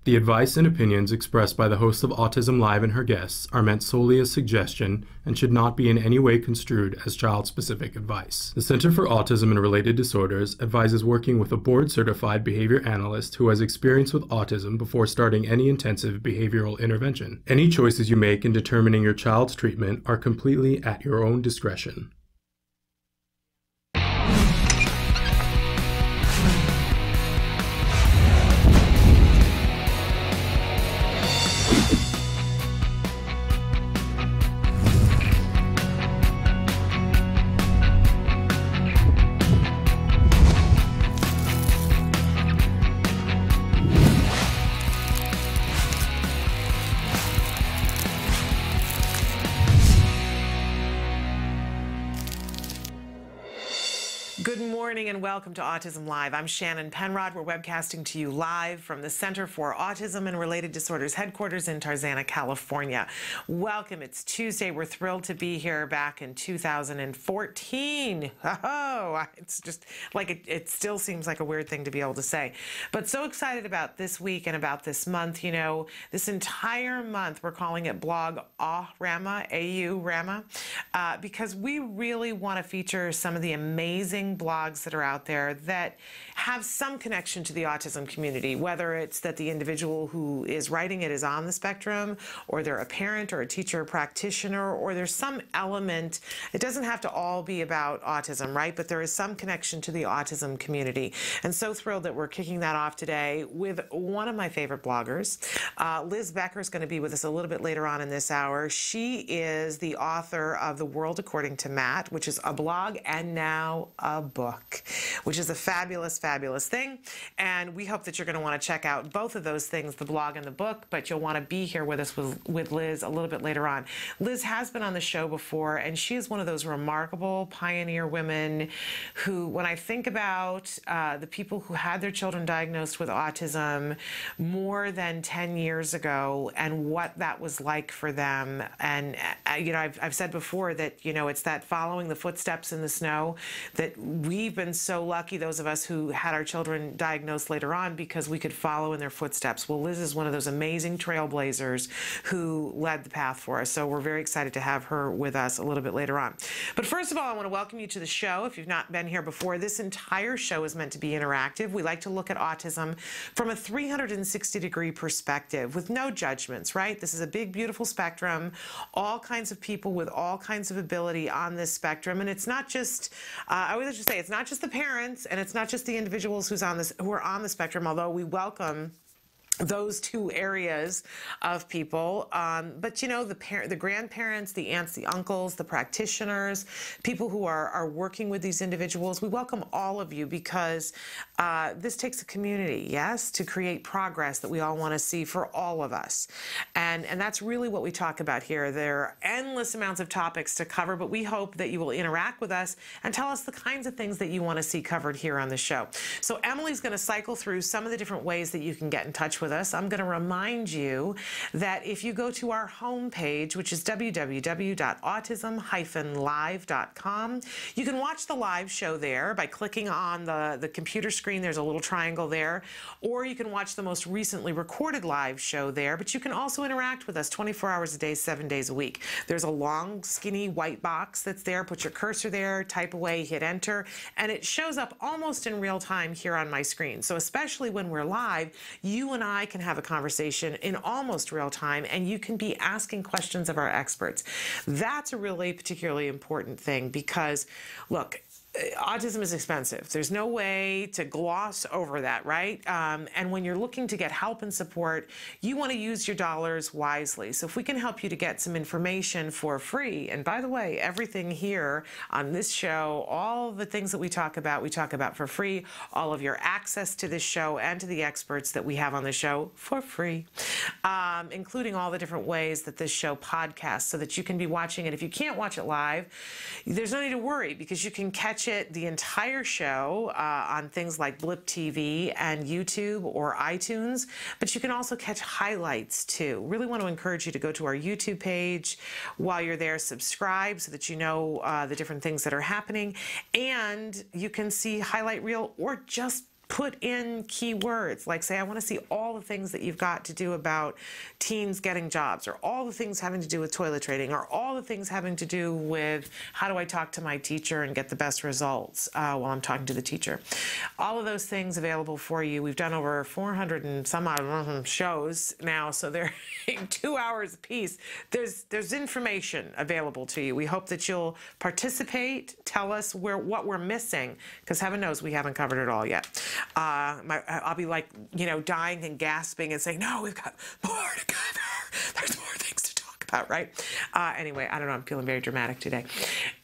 The advice and opinions expressed by the host of Autism Live and her guests are meant solely as suggestion and should not be in any way construed as child-specific advice. The Center for Autism and Related Disorders advises working with a board-certified behavior analyst who has experience with autism before starting any intensive behavioral intervention. Any choices you make in determining your child's treatment are completely at your own discretion. Good morning and welcome to Autism Live. I'm Shannon Penrod. We're webcasting to you live from the Center for Autism and Related Disorders headquarters in Tarzana, California. Welcome. It's Tuesday. We're thrilled to be here back in 2014. Oh, it's just like it still seems like a weird thing to be able to say. But so excited about this week and about this month. You know, this entire month we're calling it Blog-AU-Rama, AU-Rama, because we really want to feature some of the amazing blogs that are out there that have some connection to the autism community, whether it's that the individual who is writing it is on the spectrum, or they're a parent or a teacher or practitioner, or there's some element. It doesn't have to all be about autism, right? But there is some connection to the autism community. And so thrilled that we're kicking that off today with one of my favorite bloggers. Liz Becker is going to be with us a little bit later on in this hour. She is the author of The World According to Matt, which is a blog and now a book, which is a fabulous, fabulous thing. And we hope that you're going to want to check out both of those things, the blog and the book, but you'll want to be here with us with Liz a little bit later on. Liz has been on the show before, and she is one of those remarkable pioneer women who, when I think about the people who had their children diagnosed with autism more than 10 years ago and what that was like for them, and you know, I've said before that, you know, it's that following the footsteps in the snow that we've been so lucky, those of us who had our children diagnosed later on, because we could follow in their footsteps. Well, Liz is one of those amazing trailblazers who led the path for us. So we're very excited to have her with us a little bit later on. But first of all, I want to welcome you to the show. If you've not been here before, this entire show is meant to be interactive. We like to look at autism from a 360-degree perspective with no judgments, right? This is a big, beautiful spectrum, all kinds of people with all kinds of ability on this spectrum. And it's not just, I always like to say, it's not just the parents and it's not just the individuals who are on the spectrum, although we welcome those two areas of people, but you know, the grandparents, the aunts, the uncles, the practitioners, people who are working with these individuals, we welcome all of you, because this takes a community, yes, to create progress that we all want to see for all of us, and that's really what we talk about here. There are endless amounts of topics to cover, but we hope that you will interact with us and tell us the kinds of things that you want to see covered here on the show. So Emily's going to cycle through some of the different ways that you can get in touch with us. I'm going to remind you that if you go to our homepage, which is www.autism-live.com, you can watch the live show there by clicking on the computer screen. There's a little triangle there, or you can watch the most recently recorded live show there, but you can also interact with us 24 hours a day, 7 days a week. There's a long, skinny white box that's there. Put your cursor there, type away, hit enter, and it shows up almost in real time here on my screen. So especially when we're live, you and I can have a conversation in almost real time, and you can be asking questions of our experts. That's a really particularly important thing, because look, autism is expensive. There's no way to gloss over that, right? And when you're looking to get help and support, you want to use your dollars wisely. So if we can help you to get some information for free, and by the way, everything here on this show, all the things that we talk about for free, all of your access to this show and to the experts that we have on the show for free, including all the different ways that this show podcasts so that you can be watching it. If you can't watch it live, there's no need to worry, because you can catch it, the entire show, on things like Blip TV and YouTube or iTunes, but you can also catch highlights too. Really want to encourage you to go to our YouTube page. While you're there, subscribe so that you know the different things that are happening, and you can see highlight reel or just put in keywords, like say, I want to see all the things that you've got to do about teens getting jobs, or all the things having to do with toilet trading, or all the things having to do with how do I talk to my teacher and get the best results while I'm talking to the teacher. All of those things available for you. We've done over 400 and some odd shows now, so they're 2 hours a piece. There's information available to you. We hope that you'll participate, tell us what we're missing, because heaven knows we haven't covered it all yet. I'll be like, dying and gasping and saying, no, we've got more to cover. There's more things to talk about, right? Anyway, I don't know. I'm feeling very dramatic today.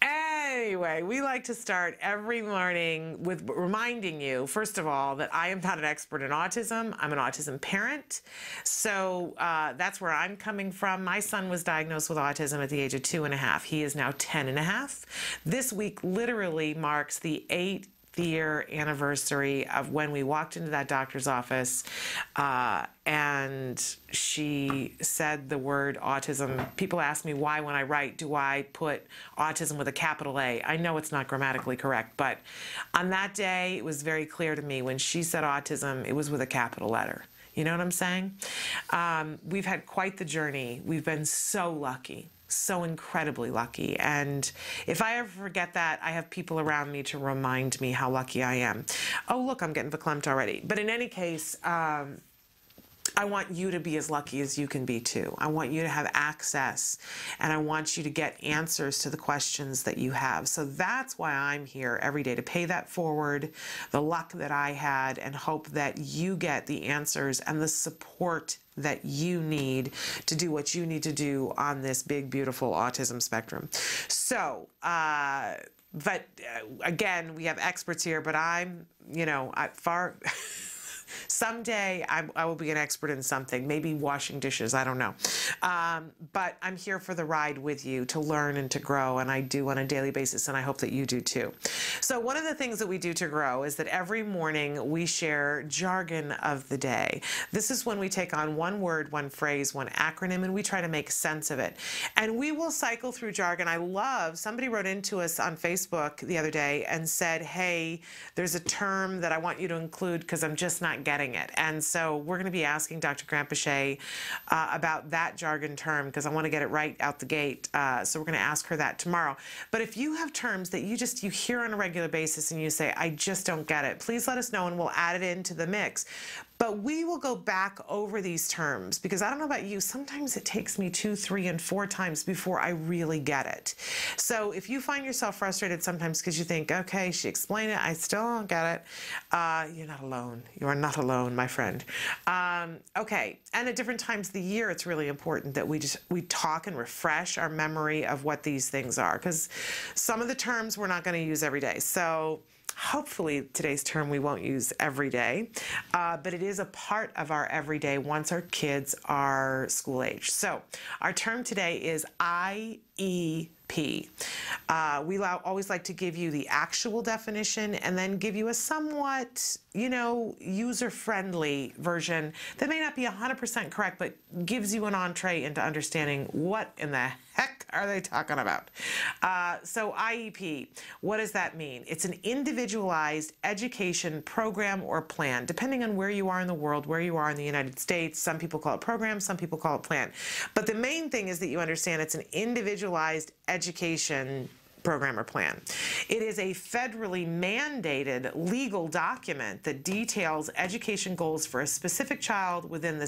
Anyway, we like to start every morning with reminding you, first of all, that I am not an expert in autism. I'm an autism parent. So that's where I'm coming from. My son was diagnosed with autism at the age of 2.5. He is now 10.5. This week literally marks the 8th-year anniversary of when we walked into that doctor's office and she said the word autism. People ask me why, when I write, do I put autism with a capital A? I know it's not grammatically correct, but on that day, it was very clear to me when she said autism, it was with a capital letter. You know what I'm saying? We've had quite the journey. We've been so lucky. So incredibly lucky. And if I ever forget that, I have people around me to remind me how lucky I am. Oh, look, I'm getting verklempt already. But in any case, I want you to be as lucky as you can be too. I want you to have access, and I want you to get answers to the questions that you have. So that's why I'm here every day, to pay that forward, the luck that I had, and hope that you get the answers and the support that you need to do what you need to do on this big, beautiful autism spectrum. So, but again, we have experts here, but I'm, someday I will be an expert in something, maybe washing dishes, I don't know. But I'm here for the ride with you to learn and to grow, and I do on a daily basis, and I hope that you do too. So one of the things that we do to grow is that every morning we share jargon of the day. This is when we take on one word, one phrase, one acronym, and we try to make sense of it. And we will cycle through jargon. Somebody wrote into us on Facebook the other day and said, hey, there's a term that I want you to include because I'm just not getting it. And so we're going to be asking Dr. Grandpichet about that jargon term, because I want to get it right out the gate. So we're going to ask her that tomorrow. But if you have terms that you hear on a regular basis and you say, I just don't get it, please let us know and we'll add it into the mix. But we will go back over these terms, because I don't know about you, sometimes it takes me 2, 3, and 4 times before I really get it. So if you find yourself frustrated sometimes because you think, okay, she explained it, I still don't get it, you're not alone. You are not alone, my friend. Okay, and at different times of the year, it's really important that we talk and refresh our memory of what these things are, because some of the terms we're not going to use every day. So hopefully today's term we won't use every day, but it is a part of our everyday once our kids are school age. So our term today is IEP. We always like to give you the actual definition and then give you a somewhat, user-friendly version that may not be 100% correct, but gives you an entree into understanding what in the heck are they talking about. So IEP, what does that mean? It's an individualized education program or plan, depending on where you are in the world, where you are in the United States. Some people call it program, some people call it plan. But the main thing is that you understand it's an individualized education program or plan. It is a federally mandated legal document that details education goals for a specific child within the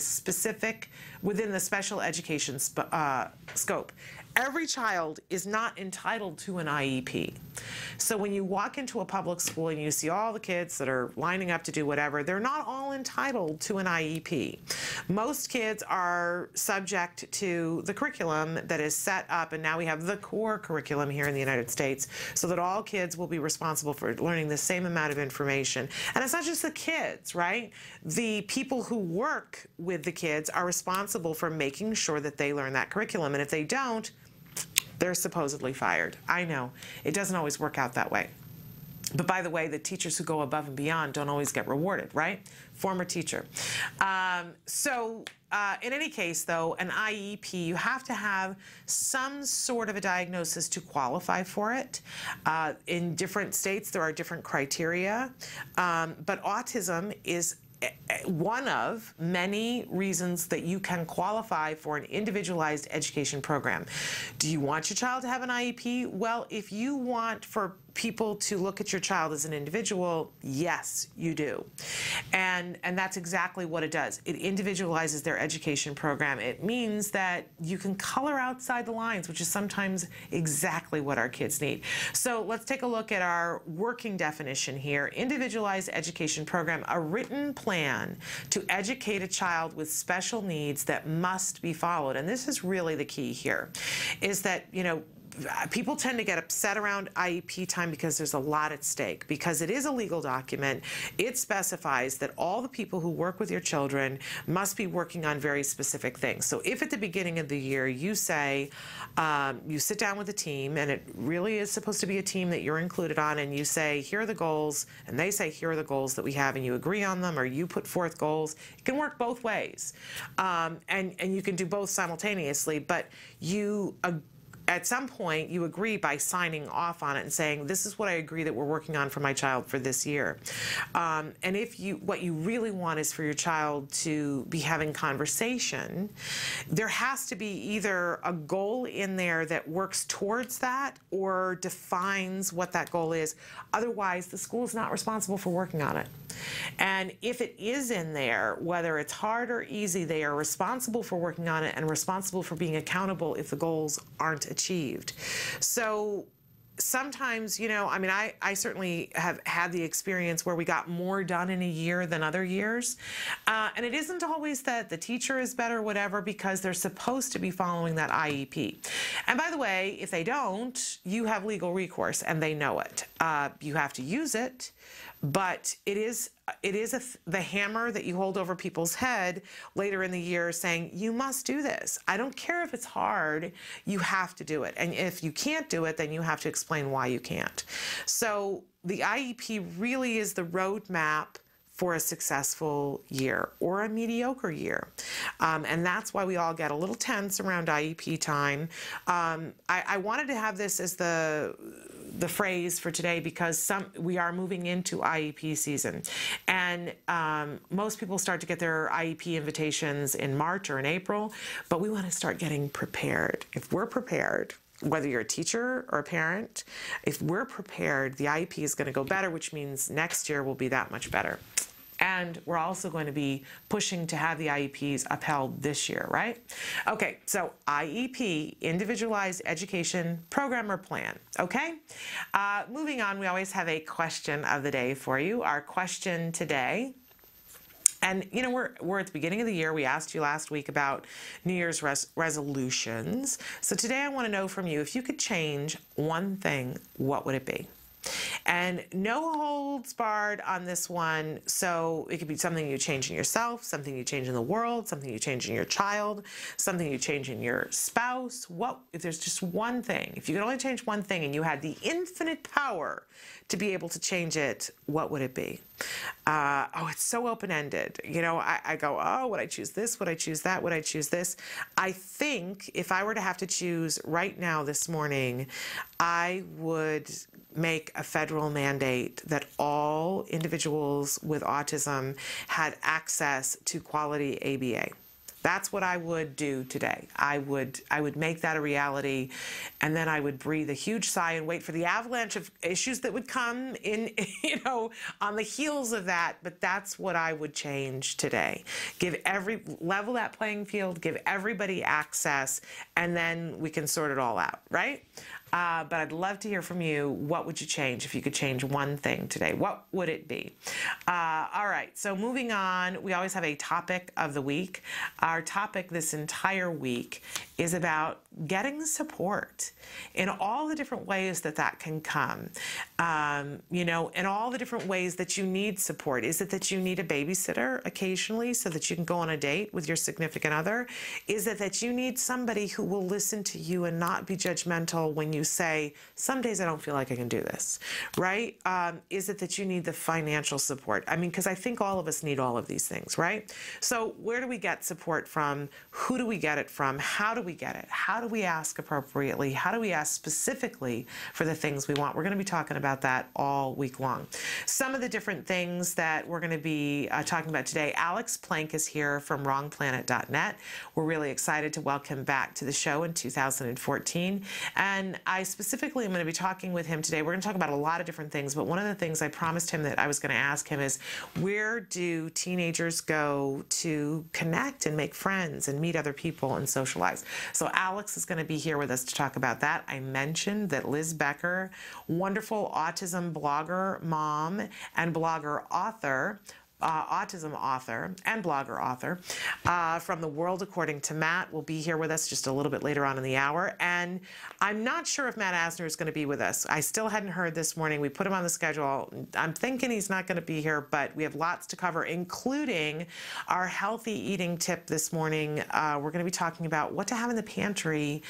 special education scope. Every child is not entitled to an IEP. So when you walk into a public school and you see all the kids that are lining up to do whatever, they're not all entitled to an IEP. Most kids are subject to the curriculum that is set up, and now we have the core curriculum here in the United States, so that all kids will be responsible for learning the same amount of information. And it's not just the kids, right? The people who work with the kids are responsible for making sure that they learn that curriculum, and if they don't, they're supposedly fired. I know, it doesn't always work out that way. But by the way, the teachers who go above and beyond don't always get rewarded, right? Former teacher. In any case, though, an IEP, you have to have some sort of a diagnosis to qualify for it. In different states, there are different criteria, but autism is one of many reasons that you can qualify for an individualized education program. Do you want your child to have an IEP? Well, if you want for people to look at your child as an individual, yes, you do. And that's exactly what it does. It individualizes their education program. It means that you can color outside the lines, which is sometimes exactly what our kids need. So let's take a look at our working definition here. Individualized education program, a written plan to educate a child with special needs that must be followed. And this is really the key here, is that, people tend to get upset around IEP time because there's a lot at stake. Because it is a legal document, it specifies that all the people who work with your children must be working on very specific things. So if at the beginning of the year you say, you sit down with a team, and it really is supposed to be a team that you're included on, and you say, here are the goals, and they say, here are the goals that we have, and you agree on them, or you put forth goals. It can work both ways. And you can do both simultaneously, but at some point, you agree by signing off on it and saying, this is what I agree that we're working on for my child for this year. And what you really want is for your child to be having conversation, there has to be either a goal in there that works towards that or defines what that goal is. Otherwise, the school is not responsible for working on it. And if it is in there, whether it's hard or easy, they are responsible for working on it and responsible for being accountable if the goals aren't achieved. So sometimes, I certainly have had the experience where we got more done in a year than other years. And it isn't always that the teacher is better, whatever, because they're supposed to be following that IEP. And by the way, if they don't, you have legal recourse and they know it. You have to use it, but it is the hammer that you hold over people's head later in the year saying, you must do this. I don't care if it's hard, you have to do it. And if you can't do it, then you have to explain why you can't. So the IEP really is the roadmap for a successful year or a mediocre year. And that's why we all get a little tense around IEP time. I wanted to have this as the phrase for today because we are moving into IEP season. And most people start to get their IEP invitations in March or in April, but we want to start getting prepared. If we're prepared, whether you're a teacher or a parent, if we're prepared, the IEP is going to go better, which means next year will be that much better. And we're also going to be pushing to have the IEPs upheld this year, right? Okay, so IEP, Individualized Education Program or Plan, okay? Moving on, we always have a question of the day for you. Our question today, and we're at the beginning of the year. We asked you last week about New Year's resolutions. So today I want to know from you, if you could change one thing, what would it be? And no holds barred on this one. So it could be something you change in yourself, something you change in the world, something you change in your child, something you change in your spouse. If there's just one thing, if you could only change one thing and you had the infinite power to be able to change it, what would it be? It's so open-ended. I go, would I choose this? Would I choose that? Would I choose this? I think if I were to have to choose right now this morning, I would make a federal mandate that all individuals with autism had access to quality ABA. That's what I would do today. I would make that a reality, and then I would breathe a huge sigh and wait for the avalanche of issues that would come in, on the heels of that. But that's what I would change today. Level that playing field, give everybody access, and then we can sort it all out, right? But I'd love to hear from you. What would you change if you could change one thing today? What would it be? All right, so moving on, we always have a topic of the week. Our topic this entire week is about getting support in all the different ways that can come, in all the different ways that you need support. Is it that you need a babysitter occasionally so that you can go on a date with your significant other? Is it that you need somebody who will listen to you and not be judgmental when you you say, some days I don't feel like I can do this, right? Is it that you need the financial support? I mean, because I think all of us need all of these things, right? So where do we get support from? Who do we get it from? How do we get it? How do we ask appropriately? How do we ask specifically for the things we want? We're going to be talking about that all week long. Some of the different things that we're going to be talking about today. Alex Plank is here from wrongplanet.net. We're really excited to welcome back to the show in 2014. And I specifically am going to be talking with him today. We're going to talk about a lot of different things, but one of the things I promised him that I was going to ask him is, where do teenagers go to connect and make friends and meet other people and socialize? So Alex is going to be here with us to talk about that. I mentioned that Liz Becker, wonderful autism blogger, mom, and blogger author, autism author and blogger author from The World According to Matt, will be here with us just a little bit later on in the hour. And I'm not sure if Matt Asner is going to be with us. I still hadn't heard this morning. We put him on the schedule. I'm thinking he's not going to be here, but we have lots to cover, including our healthy eating tip this morning. We're going to be talking about what to have in the pantry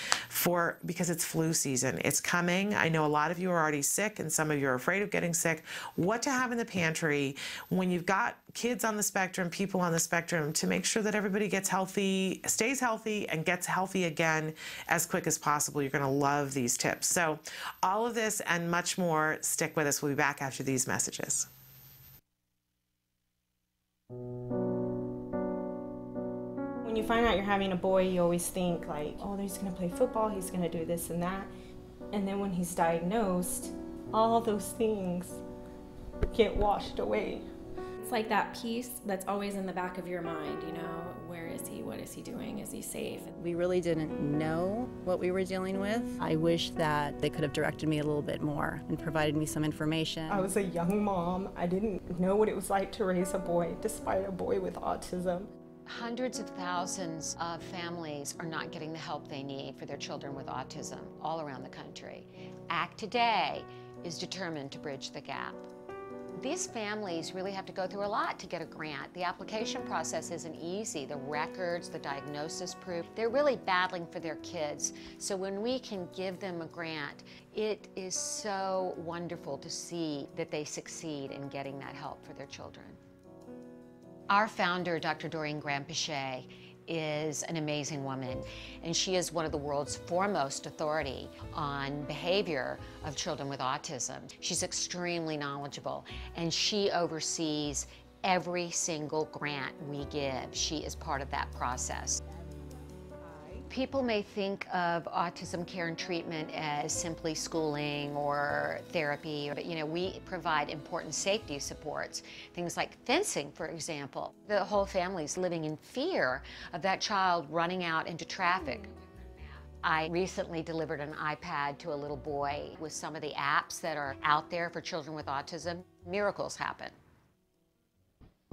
because it's flu season. It's coming. I know a lot of you are already sick and some of you are afraid of getting sick. What to have in the pantry when you've got kids on the spectrum, people on the spectrum, to make sure that everybody gets healthy, stays healthy, and gets healthy again as quick as possible. You're going to love these tips. So all of this and much more, stick with us. We'll be back after these messages. When you find out you're having a boy, you always think like, oh, he's going to play football, he's going to do this and that. And then when he's diagnosed, all those things get washed away. It's like that piece that's always in the back of your mind, you know, where is he, what is he doing, is he safe? We really didn't know what we were dealing with. I wish that they could have directed me a little bit more and provided me some information. I was a young mom. I didn't know what it was like to raise a boy, despite a boy with autism. Hundreds of thousands of families are not getting the help they need for their children with autism all around the country. ACT Today is determined to bridge the gap. These families really have to go through a lot to get a grant. The application process isn't easy. The records, the diagnosis proof, they're really battling for their kids. So when we can give them a grant, it is so wonderful to see that they succeed in getting that help for their children. Our founder, Dr. Doreen Graham-Pichet, is an amazing woman, and she is one of the world's foremost authority on behavior of children with autism. She's extremely knowledgeable, and she oversees every single grant we give. She is part of that process. People may think of autism care and treatment as simply schooling or therapy, but you know, we provide important safety supports, things like fencing, for example. The whole family's living in fear of that child running out into traffic. I recently delivered an iPad to a little boy with some of the apps that are out there for children with autism. Miracles happen.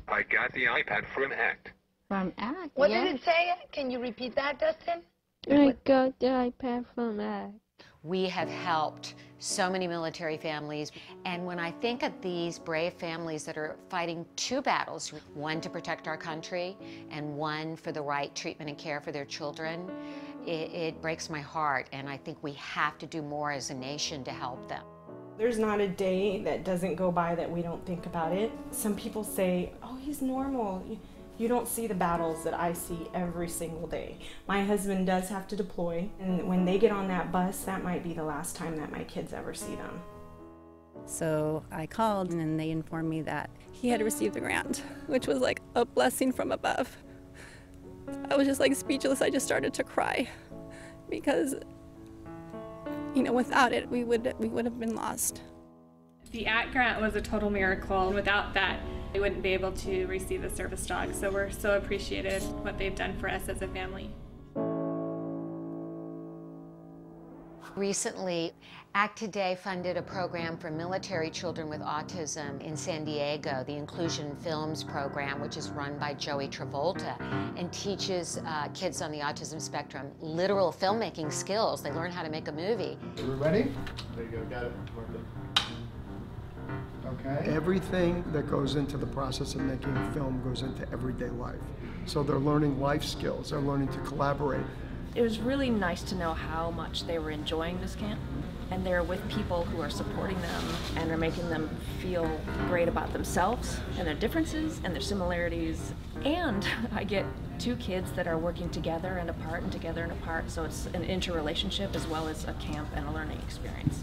I got the iPad from ACT. From ACT, What did it say? Can you repeat that, Dustin? I got the iPad from ACT. We have helped so many military families, and when I think of these brave families that are fighting two battles, one to protect our country and one for the right treatment and care for their children, it breaks my heart, and I think we have to do more as a nation to help them. There's not a day that doesn't go by that we don't think about it. Some people say, oh, he's normal. You don't see the battles that I see every single day. My husband does have to deploy, and when they get on that bus, that might be the last time that my kids ever see them. So I called, and they informed me that he had received the grant, which was like a blessing from above. I was just like speechless. I just started to cry because, you know, without it, we would have been lost. The ACT grant was a total miracle, and without that, they wouldn't be able to receive the service dog. So we're so appreciative what they've done for us as a family. Recently, ACT Today funded a program for military children with autism in San Diego, the Inclusion Films program, which is run by Joey Travolta, and teaches kids on the autism spectrum literal filmmaking skills. They learn how to make a movie. Are we ready? There you go, got it. Okay. Everything that goes into the process of making a film goes into everyday life. So they're learning life skills, they're learning to collaborate. It was really nice to know how much they were enjoying this camp. and they're with people who are supporting them and are making them feel great about themselves and their differences and their similarities. And I get 2 kids that are working together and apart and together and apart, so it's an interrelationship as well as a camp and a learning experience.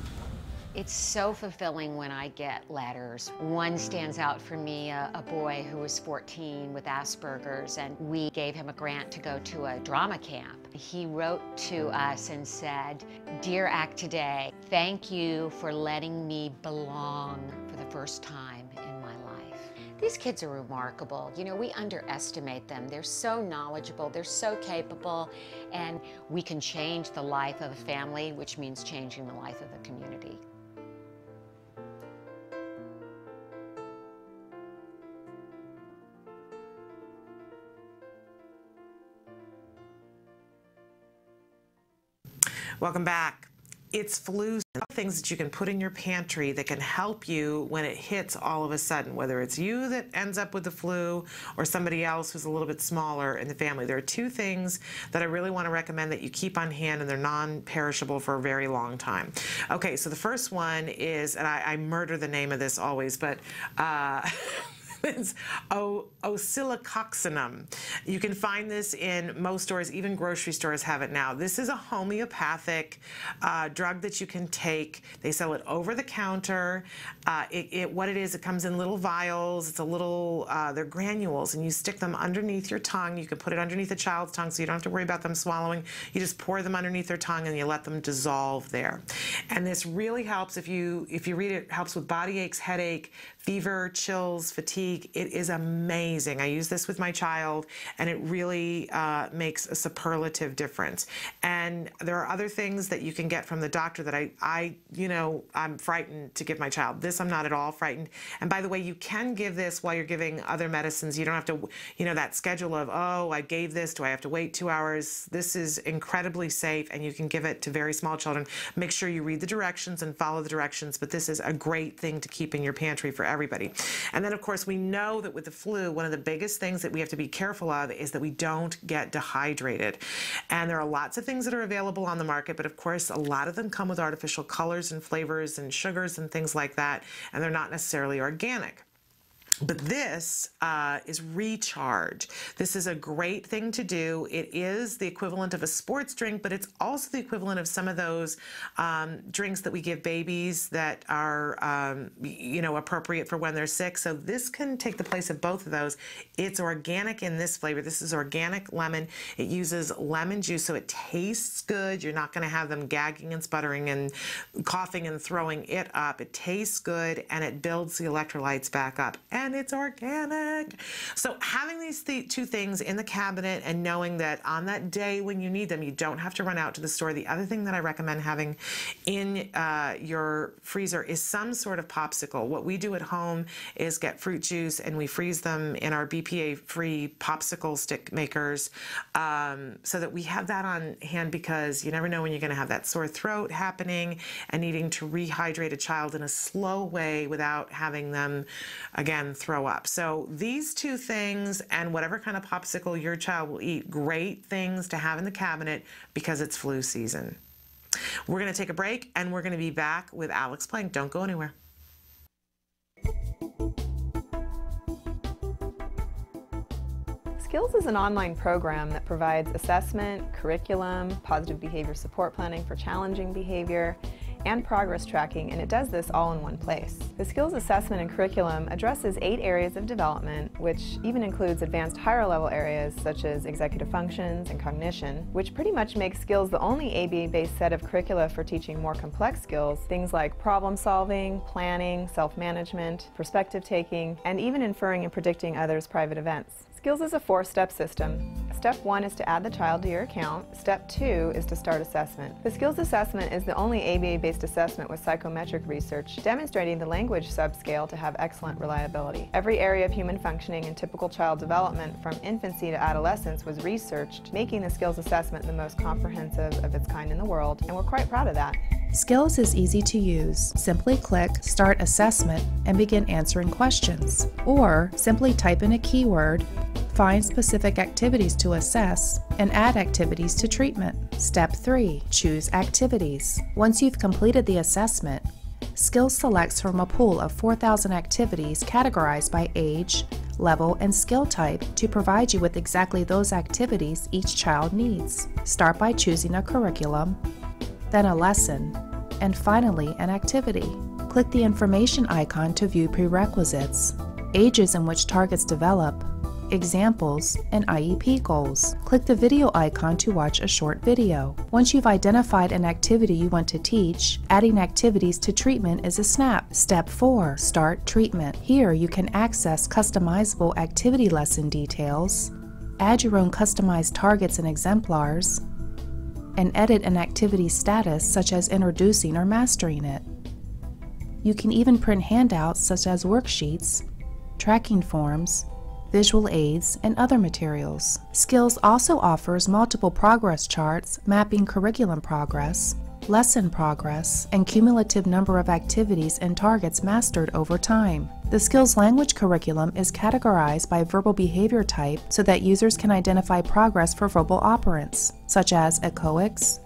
It's so fulfilling when I get letters. One stands out for me, a boy who was 14 with Asperger's, and we gave him a grant to go to a drama camp. He wrote to us and said, "Dear Act Today, thank you for letting me belong for the first time in my life." These kids are remarkable. You know, we underestimate them. They're so knowledgeable, they're so capable, and we can change the life of a family, which means changing the life of a community. Welcome back. It's flu. Things that you can put in your pantry that can help you when it hits all of a sudden, whether it's you that ends up with the flu or somebody else who's a little bit smaller in the family. There are 2 things that I really want to recommend that you keep on hand, and they're non-perishable for a very long time. Okay, so the first one is, and I murder the name of this always, but it's oscillococcinum. You can find this in most stores, even grocery stores have it now. This is a homeopathic drug that you can take. They sell it over the counter. What it is, it comes in little vials. It's a little, they're granules, and you stick them underneath your tongue. You can put it underneath a child's tongue, so you don't have to worry about them swallowing. You just pour them underneath their tongue, and you let them dissolve there. And this really helps. If you read it, helps with body aches, headache, fever, chills, fatigue. It is amazing. I use this with my child, and it really makes a superlative difference. And there are other things that you can get from the doctor that I'm frightened to give my child. This I'm not at all frightened. And by the way, you can give this while you're giving other medicines. You don't have to, that schedule of, oh, I gave this, do I have to wait 2 hours? This is incredibly safe, and you can give it to very small children. Make sure you read the directions and follow the directions, but this is a great thing to keep in your pantry for everybody. And then, of course, we know that with the flu, one of the biggest things that we have to be careful of is that we don't get dehydrated. And there are lots of things that are available on the market, but of course, a lot of them come with artificial colors and flavors and sugars and things like that, and they're not necessarily organic. But this is Recharge. This is a great thing to do. It is the equivalent of a sports drink, but it's also the equivalent of some of those drinks that we give babies that are, appropriate for when they're sick. So this can take the place of both of those. It's organic in this flavor. This is organic lemon. It uses lemon juice, so it tastes good. You're not going to have them gagging and sputtering and coughing and throwing it up. It tastes good, and it builds the electrolytes back up. And it's organic. So having these 2 things in the cabinet and knowing that on that day when you need them, you don't have to run out to the store. The other thing that I recommend having in your freezer is some sort of popsicle. What we do at home is get fruit juice, and we freeze them in our BPA-free popsicle stick makers so that we have that on hand, because you never know when you're going to have that sore throat happening and needing to rehydrate a child in a slow way without having them, again, throw up. So these 2 things, and whatever kind of popsicle your child will eat, great things to have in the cabinet because it's flu season. We're going to take a break, and we're going to be back with Alex Plank. Don't go anywhere. Skills is an online program that provides assessment, curriculum, positive behavior support planning for challenging behavior, and progress tracking, and it does this all in one place. The skills assessment and curriculum addresses 8 areas of development, which even includes advanced higher level areas such as executive functions and cognition, which pretty much makes skills the only ABA-based set of curricula for teaching more complex skills, things like problem solving, planning, self-management, perspective taking, and even inferring and predicting others' private events. Skills is a 4-step system. Step 1 is to add the child to your account. Step 2 is to start assessment. The skills assessment is the only ABA-based assessment with psychometric research demonstrating the language subscale to have excellent reliability. Every area of human functioning and typical child development from infancy to adolescence was researched, making the skills assessment the most comprehensive of its kind in the world, and we're quite proud of that. Skills is easy to use. Simply click Start Assessment and begin answering questions. Or simply type in a keyword, Find specific activities to assess and add activities to treatment. Step 3. Choose activities. Once you've completed the assessment, Skills selects from a pool of 4,000 activities categorized by age, level, and skill type to provide you with exactly those activities each child needs. Start by choosing a curriculum, then a lesson, and finally an activity. Click the information icon to view prerequisites, ages in which targets develop, examples, and IEP goals. Click the video icon to watch a short video. Once you've identified an activity you want to teach, adding activities to treatment is a snap. Step 4. Start treatment. Here you can access customizable activity lesson details, add your own customized targets and exemplars, and edit an activity status such as introducing or mastering it. You can even print handouts such as worksheets, tracking forms, visual aids, and other materials. Skills also offers multiple progress charts mapping curriculum progress, lesson progress, and cumulative number of activities and targets mastered over time. The Skills language curriculum is categorized by verbal behavior type so that users can identify progress for verbal operants, such as echoics,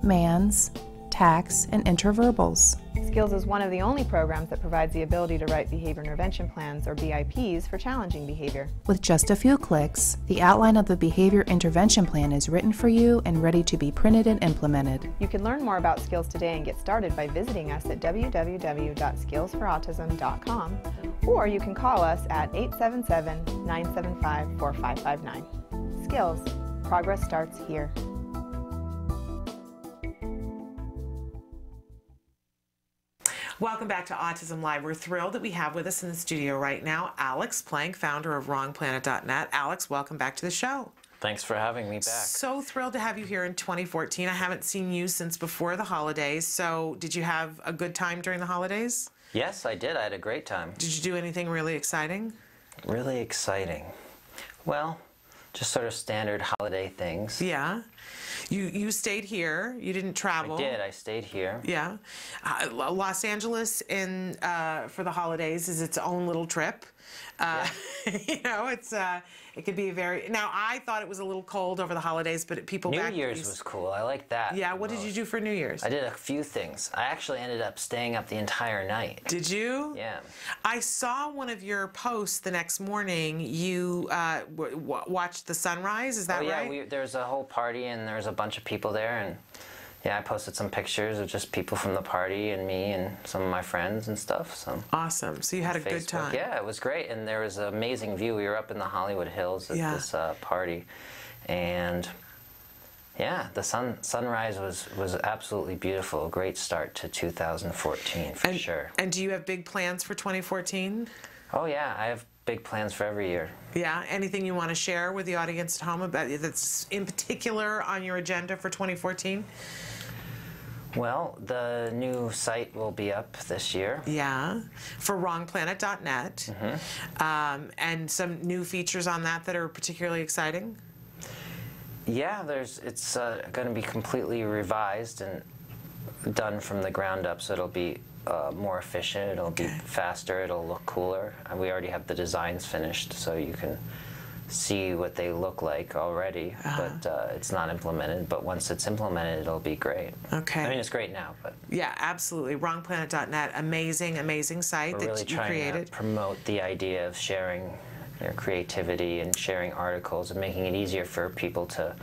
mans, tacs, and interverbals. Skills is one of the only programs that provides the ability to write behavior intervention plans, or BIPs, for challenging behavior. With just a few clicks, the outline of the behavior intervention plan is written for you and ready to be printed and implemented. You can learn more about Skills today and get started by visiting us at www.skillsforautism.com, or you can call us at 877-975-4559. Skills. Progress starts here. Welcome back to Autism Live. We're thrilled that we have with us in the studio right now Alex Plank, founder of WrongPlanet.net. Alex, welcome back to the show. Thanks for having me back. So thrilled to have you here in 2014. I haven't seen you since before the holidays, so did you have a good time during the holidays? Yes, I did. I had a great time. Did you do anything really exciting? Really exciting. Well, just sort of standard holiday things. Yeah. You stayed here. You didn't travel. I did. I stayed here. Yeah. Los Angeles for the holidays is its own little trip. You know, it could be very. Now, I thought it was a little cold over the holidays, but people New back Year's was cool. I like that. Yeah. What did you do for New Year's? I did a few things. I actually ended up staying up the entire night. Did you? Yeah. I saw one of your posts the next morning. You watched the sunrise. Is that right? Yeah. There's a whole party and there's a bunch of people there, and yeah, I posted some pictures of just people from the party and me and some of my friends and stuff. So awesome. So you had a good time. Yeah, it was great, and there was an amazing view. We were up in the Hollywood Hills at this party, and yeah, the sunrise was absolutely beautiful. A great start to 2014 for sure. And do you have big plans for 2014? Oh yeah, I have big plans for every year. Yeah, anything you want to share with the audience at home about that's in particular on your agenda for 2014? Well, the new site will be up this year. Yeah, for WrongPlanet.net. Mm-hmm. And some new features on that are particularly exciting? Yeah, it's going to be completely revised and done from the ground up, so it'll be more efficient, it'll be faster, it'll look cooler. And we already have the designs finished, so you can see what they look like already, but it's not implemented. But once it's implemented, it'll be great. Okay. I mean, it's great now, but yeah, absolutely. WrongPlanet.net, amazing site that you created. We're really trying to promote the idea of sharing their creativity and sharing articles and making it easier for people to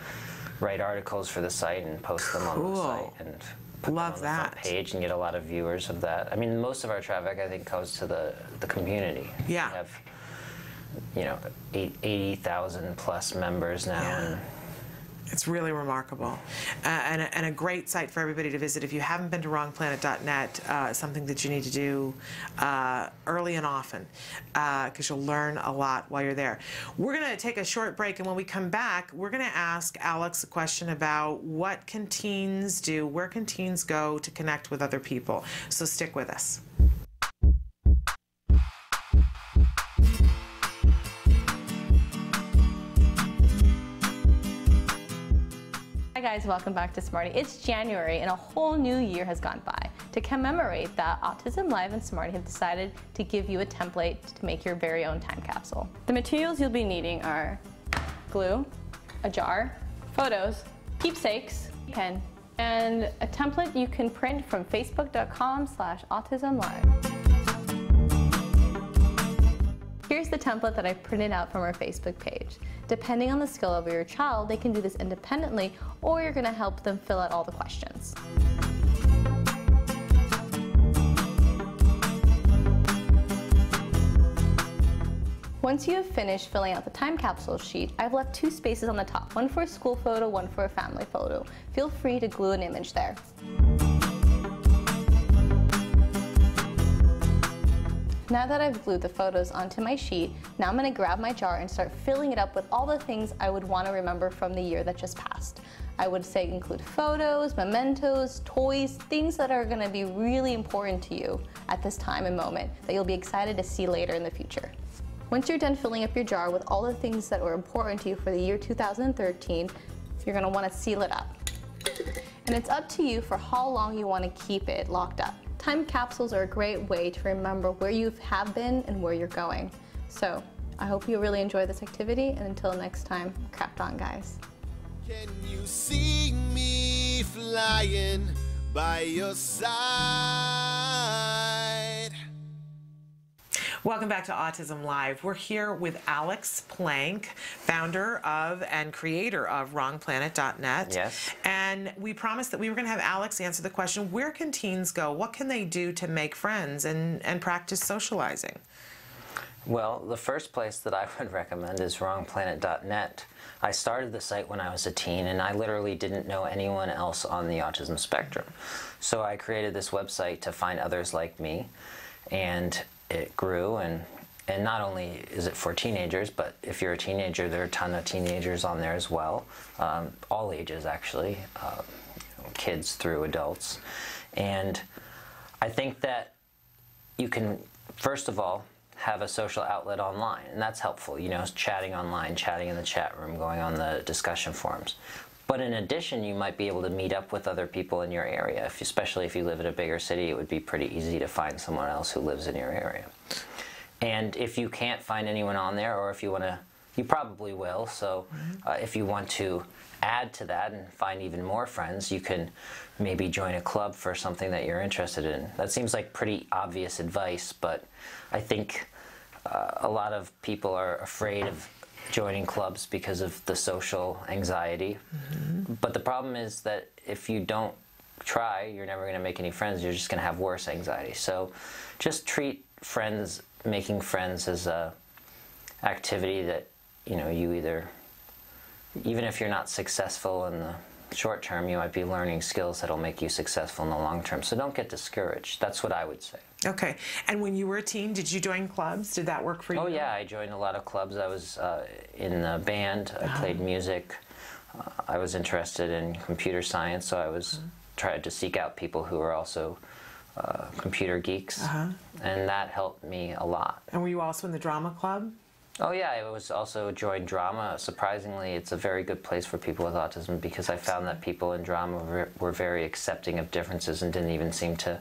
write articles for the site and post them on the site and put them on the front page and get a lot of viewers of that. I mean, most of our traffic, I think, goes to the community. Yeah. We have, you know, 80,000 plus members now. Yeah. And it's really remarkable, and a great site for everybody to visit. If you haven't been to WrongPlanet.net, something that you need to do early and often, because you'll learn a lot while you're there. We're going to take a short break, and when we come back, we're going to ask Alex a question about what can teens do, where can teens go to connect with other people. So stick with us. Hi guys, welcome back to Smarty. It's January and a whole new year has gone by. To commemorate that, Autism Live and Smarty have decided to give you a template to make your very own time capsule. The materials you'll be needing are glue, a jar, photos, keepsakes, pen, and a template you can print from facebook.com/autism-live. Here's the template that I printed out from our Facebook page. Depending on the skill of your child, they can do this independently, or you're gonna help them fill out all the questions. Once you have finished filling out the time capsule sheet, I've left 2 spaces on the top, one for a school photo, one for a family photo. Feel free to glue an image there. Now that I've glued the photos onto my sheet, now I'm gonna grab my jar and start filling it up with all the things I would want to remember from the year that just passed. I would say include photos, mementos, toys, things that are gonna be really important to you at this time and moment that you'll be excited to see later in the future. Once you're done filling up your jar with all the things that were important to you for the year 2013, you're gonna wanna seal it up. And it's up to you for how long you wanna keep it locked up. Time capsules are a great way to remember where you have been and where you're going. So I hope you really enjoy this activity, and until next time, craft on, guys. Can you see me flying by your side? Welcome back to Autism Live. We're here with Alex Plank, founder of and creator of WrongPlanet.net. Yes. And we promised that we were going to have Alex answer the question, where can teens go? What can they do to make friends and practice socializing? Well, the first place that I would recommend is WrongPlanet.net. I started the site when I was a teen, and I literally didn't know anyone else on the autism spectrum. So I created this website to find others like me, and it grew, and not only is it for teenagers, but if you're a teenager, there are a ton of teenagers on there as well, all ages actually, kids through adults. And I think that you can, first of all, have a social outlet online, and that's helpful, you know, chatting online, chatting in the chat room, going on the discussion forums. But in addition, you might be able to meet up with other people in your area. Especially if you live in a bigger city, it would be pretty easy to find someone else who lives in your area. And if you can't find anyone on there, or if you want to, you probably will, so if you want to add to that and find even more friends, you can maybe join a club for something that you're interested in. That seems like pretty obvious advice, but I think a lot of people are afraid of joining clubs because of the social anxiety. But the problem is that if you don't try, you're never going to make any friends. You're just going to have worse anxiety. So just treat friends, making friends, as a activity that, you know, you either, even if you're not successful in the short term, you might be learning skills that'll make you successful in the long term. So don't get discouraged. That's what I would say. Okay. And when you were a teen, did you join clubs? Did that work for you? Oh yeah, I joined a lot of clubs. I was in a band. I played music. I was interested in computer science, so I was tried to seek out people who were also computer geeks, and that helped me a lot. And were you also in the drama club? Oh yeah, I was also joined drama. Surprisingly, it's a very good place for people with autism, because I found that people in drama were very accepting of differences and didn't even seem to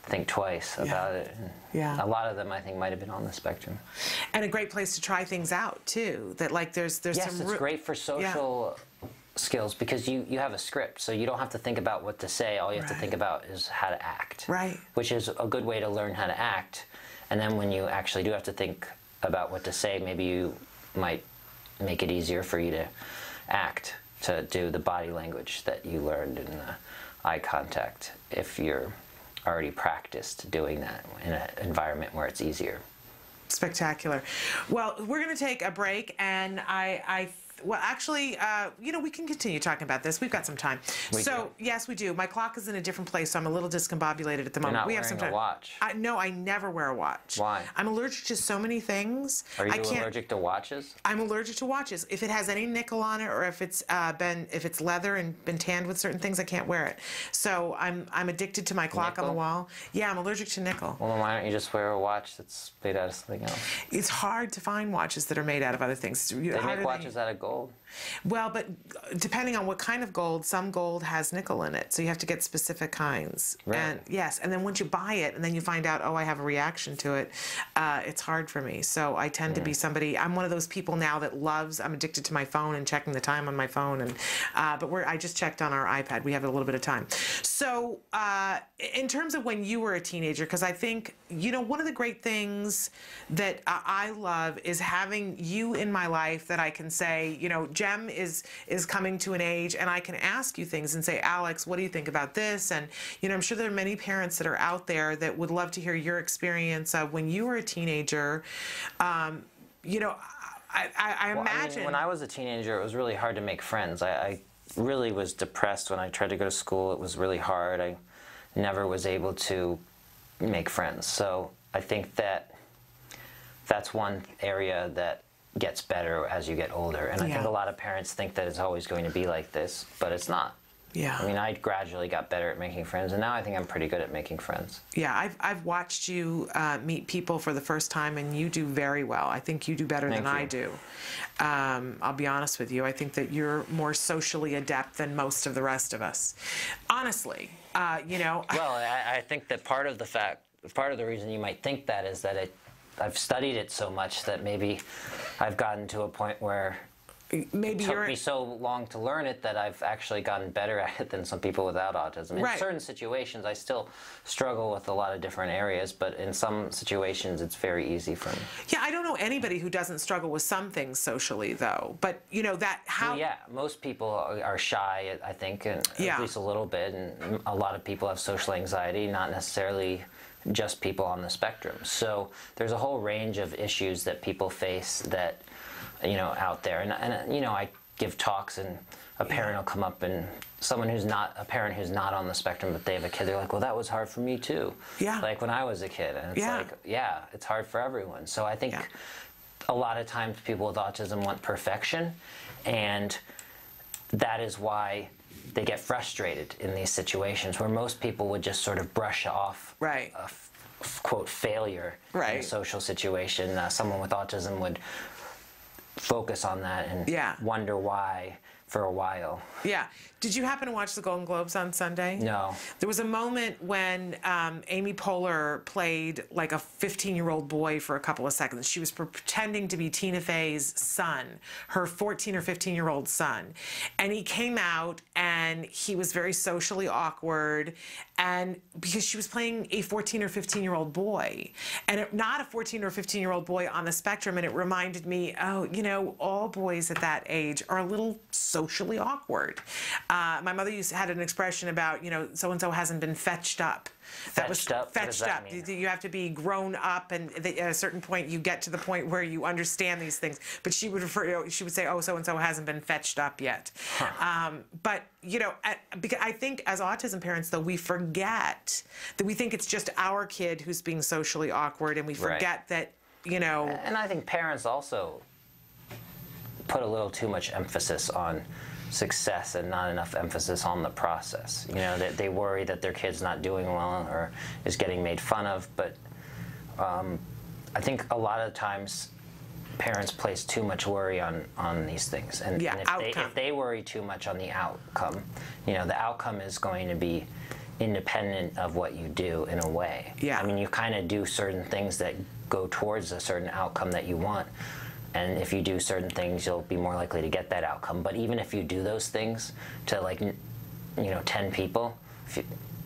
think twice about it. And a lot of them, I think, might have been on the spectrum. And a great place to try things out too. That like there's yes, some. It's great for social skills, because you have a script, so you don't have to think about what to say. All you have to think about is how to act. Right. Which is a good way to learn how to act. And then when you actually do have to think about what to say, maybe you might make it easier for you to act, to do the body language that you learned in the eye contact, if you're already practiced doing that in an environment where it's easier. Spectacular. Well, we're going to take a break, and well, actually, you know, we can continue talking about this. We've got some time. Yes, we do. My clock is in a different place, so I'm a little discombobulated at the moment. You're not we have some wearing time. a watch. No, I never wear a watch. Why? I'm allergic to so many things. Are you allergic to watches? I'm allergic to watches. If it has any nickel on it, or if it's leather and been tanned with certain things, I can't wear it. So I'm addicted to my clock on the wall. Yeah, I'm allergic to nickel. Well, then why don't you just wear a watch that's made out of something else? It's hard to find watches that are made out of other things. They make watches out of gold. Well, but depending on what kind of gold, some gold has nickel in it, so you have to get specific kinds. Right. And yes, and then once you buy it, and then you find out, oh, I have a reaction to it, it's hard for me. So I tend to be somebody. I'm one of those people now that loves. I'm addicted to my phone and checking the time on my phone. And but I just checked on our iPad. We have a little bit of time. So in terms of when you were a teenager, because I think one of the great things that I love is having you in my life that I can say, Jem is coming to an age and I can ask you things and say, Alex, what do you think about this? And, I'm sure there are many parents that are out there that would love to hear your experience of when you were a teenager. I imagine. When I was a teenager, it was really hard to make friends. I really was depressed when I tried to go to school. It was really hard. I never was able to make friends. So I think that's one area that gets better as you get older. And I think a lot of parents think that it's always going to be like this, but it's not. Yeah. I mean, I gradually got better at making friends, and now I think I'm pretty good at making friends. Yeah, I've watched you meet people for the first time, and you do very well. I think you do better than I do. I'll be honest with you. I think that you're more socially adept than most of the rest of us. Honestly, Well, I think that part of the reason you might think that is that I've studied it so much that maybe I've gotten to a point where it took me so long to learn it that I've actually gotten better at it than some people without autism. In certain situations, I still struggle with a lot of different areas, but in some situations, it's very easy for me. Yeah, I don't know anybody who doesn't struggle with some things socially, though. But, Well, yeah, most people are shy, I think, and at least a little bit, and a lot of people have social anxiety, not necessarily just people on the spectrum. So there's a whole range of issues that people face that, out there. And I give talks, and a parent will come up, and someone who's not, a parent who's not on the spectrum, but they have a kid, they're like, well, that was hard for me too. Yeah. Like when I was a kid. And it's like, yeah, it's hard for everyone. So I think a lot of times people with autism want perfection, and that is why they get frustrated in these situations where most people would just sort of brush off a quote failure in a social situation. Someone with autism would focus on that and wonder why for a while. Yeah. Did you happen to watch the Golden Globes on Sunday? No. There was a moment when Amy Poehler played like a 15-year-old boy for a couple of seconds. She was pretending to be Tina Fey's son, her 14 or 15-year-old son. And he came out and he was very socially awkward, and because she was playing a 14 or 15-year-old boy, and not a 14 or 15-year-old boy on the spectrum. And it reminded me, all boys at that age are a little socially awkward. My mother had an expression about, so-and-so hasn't been fetched up. Fetched up? Fetched up. You have to be grown up, and at a certain point you get to the point where you understand these things. But she would say, oh, so-and-so hasn't been fetched up yet. But, because I think as autism parents, though, we forget that we think it's just our kid who's being socially awkward, and we forget that, And I think parents also put a little too much emphasis on success and not enough emphasis on the process. That they worry that their kid's not doing well or is getting made fun of, but I think a lot of times parents place too much worry on these things. And if they worry too much on the outcome, the outcome is going to be independent of what you do in a way. Yeah. I mean, you kind of do certain things that go towards a certain outcome that you want. And if you do certain things, you'll be more likely to get that outcome. But even if you do those things to 10 people,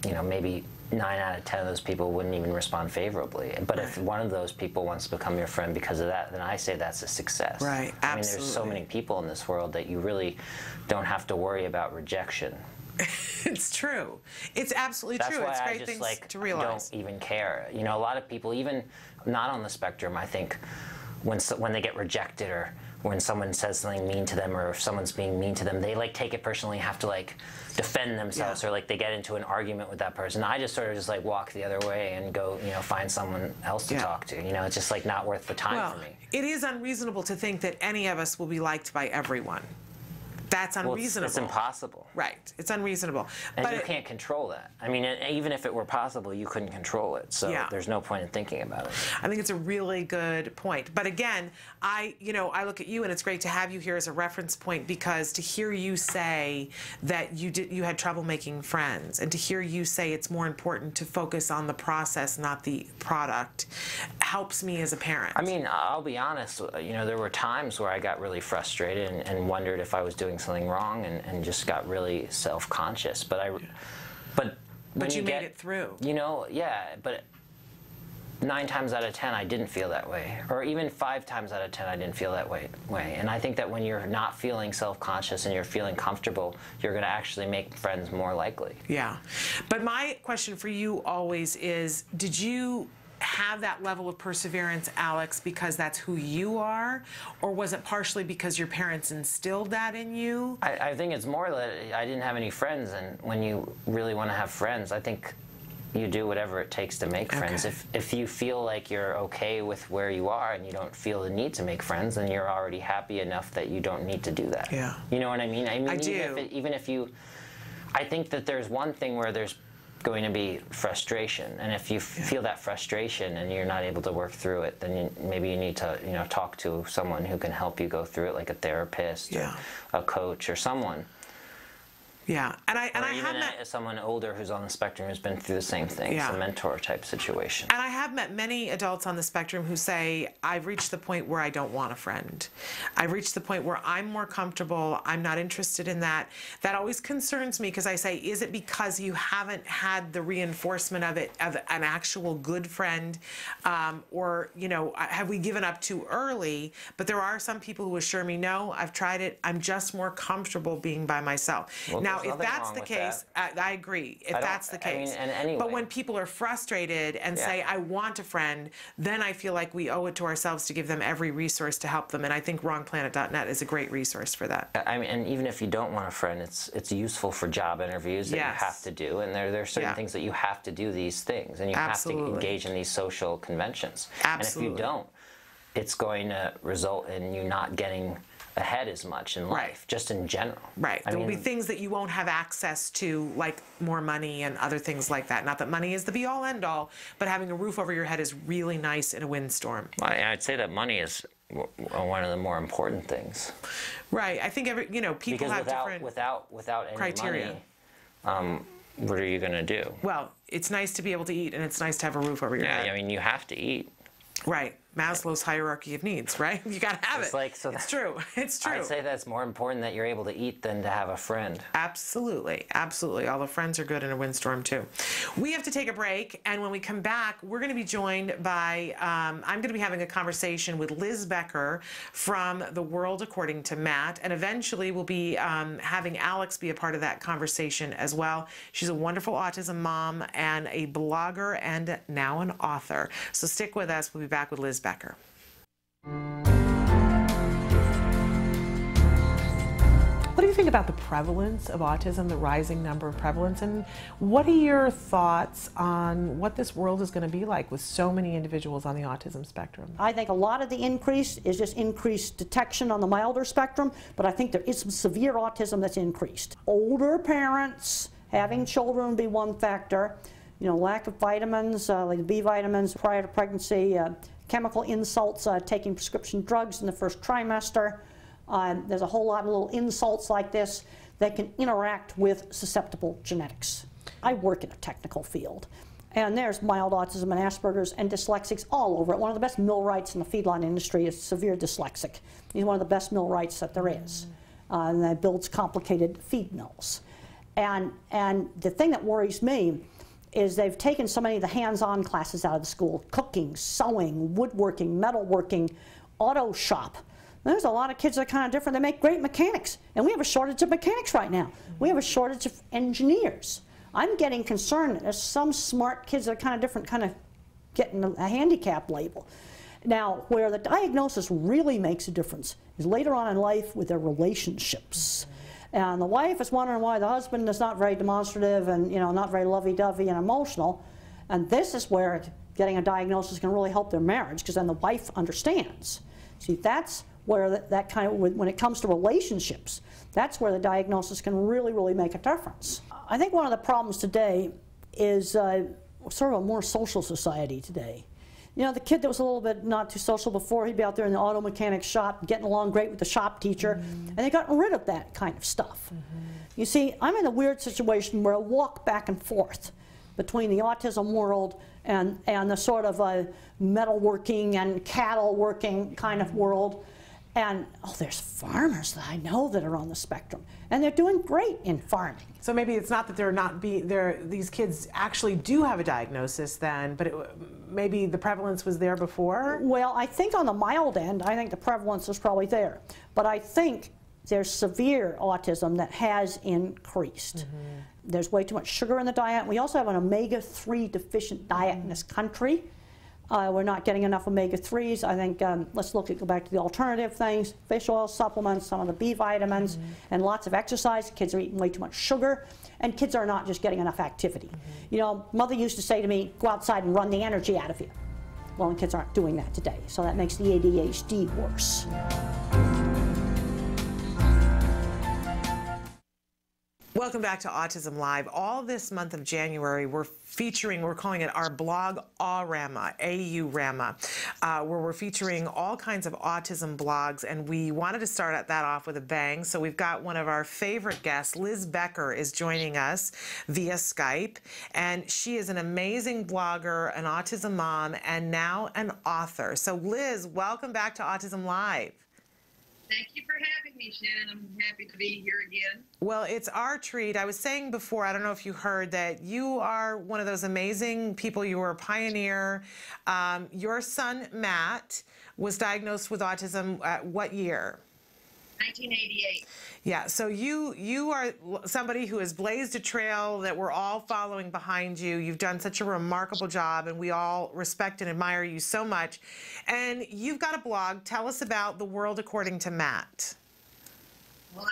maybe 9 out of 10 of those people wouldn't even respond favorably. But if one of those people wants to become your friend because of that, then I say that's a success. Right, absolutely. I mean, there's so many people in this world that you really don't have to worry about rejection. It's true. It's absolutely true. It's great things to realize. Don't even care. A lot of people, even not on the spectrum, I think, when they get rejected or when someone says something mean to them or if someone's being mean to them, they take it personally, have to defend themselves or they get into an argument with that person. I just sort of just walk the other way and go, find someone else to talk to. It's just not worth the time for me. It is unreasonable to think that any of us will be liked by everyone. That's unreasonable. Well, it's impossible. Right. It's unreasonable. And but you can't control that. I mean, even if it were possible, you couldn't control it. So there's no point in thinking about it. I think it's a really good point. But again, I look at you, and it's great to have you here as a reference point, because to hear you say that you had trouble making friends, and to hear you say it's more important to focus on the process, not the product, helps me as a parent. I mean, I'll be honest, there were times where I got really frustrated and wondered if I was doing something wrong, and just got really self-conscious. But you made it through. But 9 times out of 10 I didn't feel that way, or even 5 times out of 10 I didn't feel that way. And I think that when you're not feeling self-conscious and you're feeling comfortable, you're going to actually make friends more likely. Yeah. But my question for you always is, did you have that level of perseverance, Alex, because that's who you are, or was it partially because your parents instilled that in you? I think it's more that I didn't have any friends, and when you really want to have friends, I think you do whatever it takes to make friends. If you feel like you're okay with where you are and you don't feel the need to make friends, then you're already happy enough that you don't need to do that. Yeah. You know what I mean? I do. Even if you, I think that there's one thing where there's going to be frustration, and if you feel that frustration and you're not able to work through it, then maybe you need to talk to someone who can help you go through it, like a therapist or a coach or someone. Yeah, and I have met someone older who's on the spectrum who's been through the same thing. It's a mentor type situation. And I have met many adults on the spectrum who say, I've reached the point where I don't want a friend. I've reached the point where I'm more comfortable. I'm not interested in that. That always concerns me, because I say, is it because you haven't had the reinforcement of an actual good friend, or have we given up too early? But there are some people who assure me, no, I've tried it. I'm just more comfortable being by myself. Well, now, if that's the case, I agree. If that's the case. Anyway. But when people are frustrated and say, I want a friend, then I feel like we owe it to ourselves to give them every resource to help them. And I think wrongplanet.net is a great resource for that. I mean, and even if you don't want a friend, it's useful for job interviews that you have to do. And there are certain things that you have to do these things. And you have to engage in these social conventions. Absolutely. And if you don't, it's going to result in you not getting ahead as much in life, just in general. Right. There will be things that you won't have access to, like more money and other things like that. Not that money is the be-all, end-all, but having a roof over your head is really nice in a windstorm. I'd say that money is one of the more important things. Right. I think people have different without any criteria. Money, what are you going to do? Well, it's nice to be able to eat, and it's nice to have a roof over your head. Yeah, I mean, you have to eat. Right. Maslow's hierarchy of needs, right? You got to have it. It's true. It's true. I'd say that's more important that you're able to eat than to have a friend. Absolutely. Absolutely. Although friends are good in a windstorm, too. We have to take a break, and when we come back, we're going to be joined by, I'm going to be having a conversation with Liz Becker from The World According to Matt, and eventually we'll be having Alex be a part of that conversation as well. She's a wonderful autism mom and a blogger and now an author. So stick with us. We'll be back with Liz Becker. What do you think about the prevalence of autism, the rising number of prevalence, and what are your thoughts on what this world is going to be like with so many individuals on the autism spectrum? I think a lot of the increase is just increased detection on the milder spectrum, but I think there is some severe autism that's increased. Older parents having children would be one factor. Lack of vitamins, like B vitamins prior to pregnancy, chemical insults, taking prescription drugs in the first trimester. There's a whole lot of little insults like this that can interact with susceptible genetics. I work in a technical field, and there's mild autism and Asperger's and dyslexics all over it. One of the best millwrights in the feedlot industry is severe dyslexic. He's one of the best millwrights that there is, and that builds complicated feed mills. And the thing that worries me is they've taken so many of the hands-on classes out of the school: cooking, sewing, woodworking, metalworking, auto shop. There's a lot of kids that are kind of different. They make great mechanics, and we have a shortage of mechanics right now. We have a shortage of engineers. I'm getting concerned that there's some smart kids that are kind of different, kind of getting a handicap label. Now, where the diagnosis really makes a difference is later on in life with their relationships. And the wife is wondering why the husband is not very demonstrative and not very lovey-dovey and emotional. And this is where getting a diagnosis can really help their marriage, because then the wife understands. See, that's where that kind of, when it comes to relationships, That's where the diagnosis can really, really make a difference. I think one of the problems today is sort of a more social society today. You know, the kid that was a little bit not too social before, he'd be out there in the auto mechanic shop getting along great with the shop teacher, and they got rid of that kind of stuff. You see, I'm in a weird situation where I walk back and forth between the autism world and the sort of metalworking and cattle working kind of world. And oh, there's farmers that I know that are on the spectrum, and they're doing great in farming. So maybe it's not that these kids actually do have a diagnosis then, but maybe the prevalence was there before? Well, I think on the mild end, I think the prevalence is probably there. But I think there's severe autism that has increased. There's way too much sugar in the diet. We also have an omega-3 deficient diet in this country. We're not getting enough omega-3s. I think let's go back to the alternative things, fish oil supplements, some of the B vitamins, and lots of exercise. Kids are eating way too much sugar, and kids are not just getting enough activity. You know, mother used to say to me, go outside and run the energy out of you. Well, and kids aren't doing that today, so that makes the ADHD worse. Welcome back to Autism Live. All this month of January, we're calling it our Blog-AU-Rama, A-U-Rama, where we're featuring all kinds of autism blogs, and we wanted to start that off with a bang. So we've got one of our favorite guests, Liz Becker, is joining us via Skype, and she is an amazing blogger, an autism mom, and now an author. So Liz, welcome back to Autism Live. Thank you for having me, Shannon. I'm happy to be here again. Well, it's our treat. I was saying before, I don't know if you heard, that you are one of those amazing people. You were a pioneer. Your son, Matt, was diagnosed with autism at what year? 1988. Yeah, so you are somebody who has blazed a trail that we're all following behind you. You've done such a remarkable job, and we all respect and admire you so much. And you've got a blog. Tell us about The World According to Matt. Well,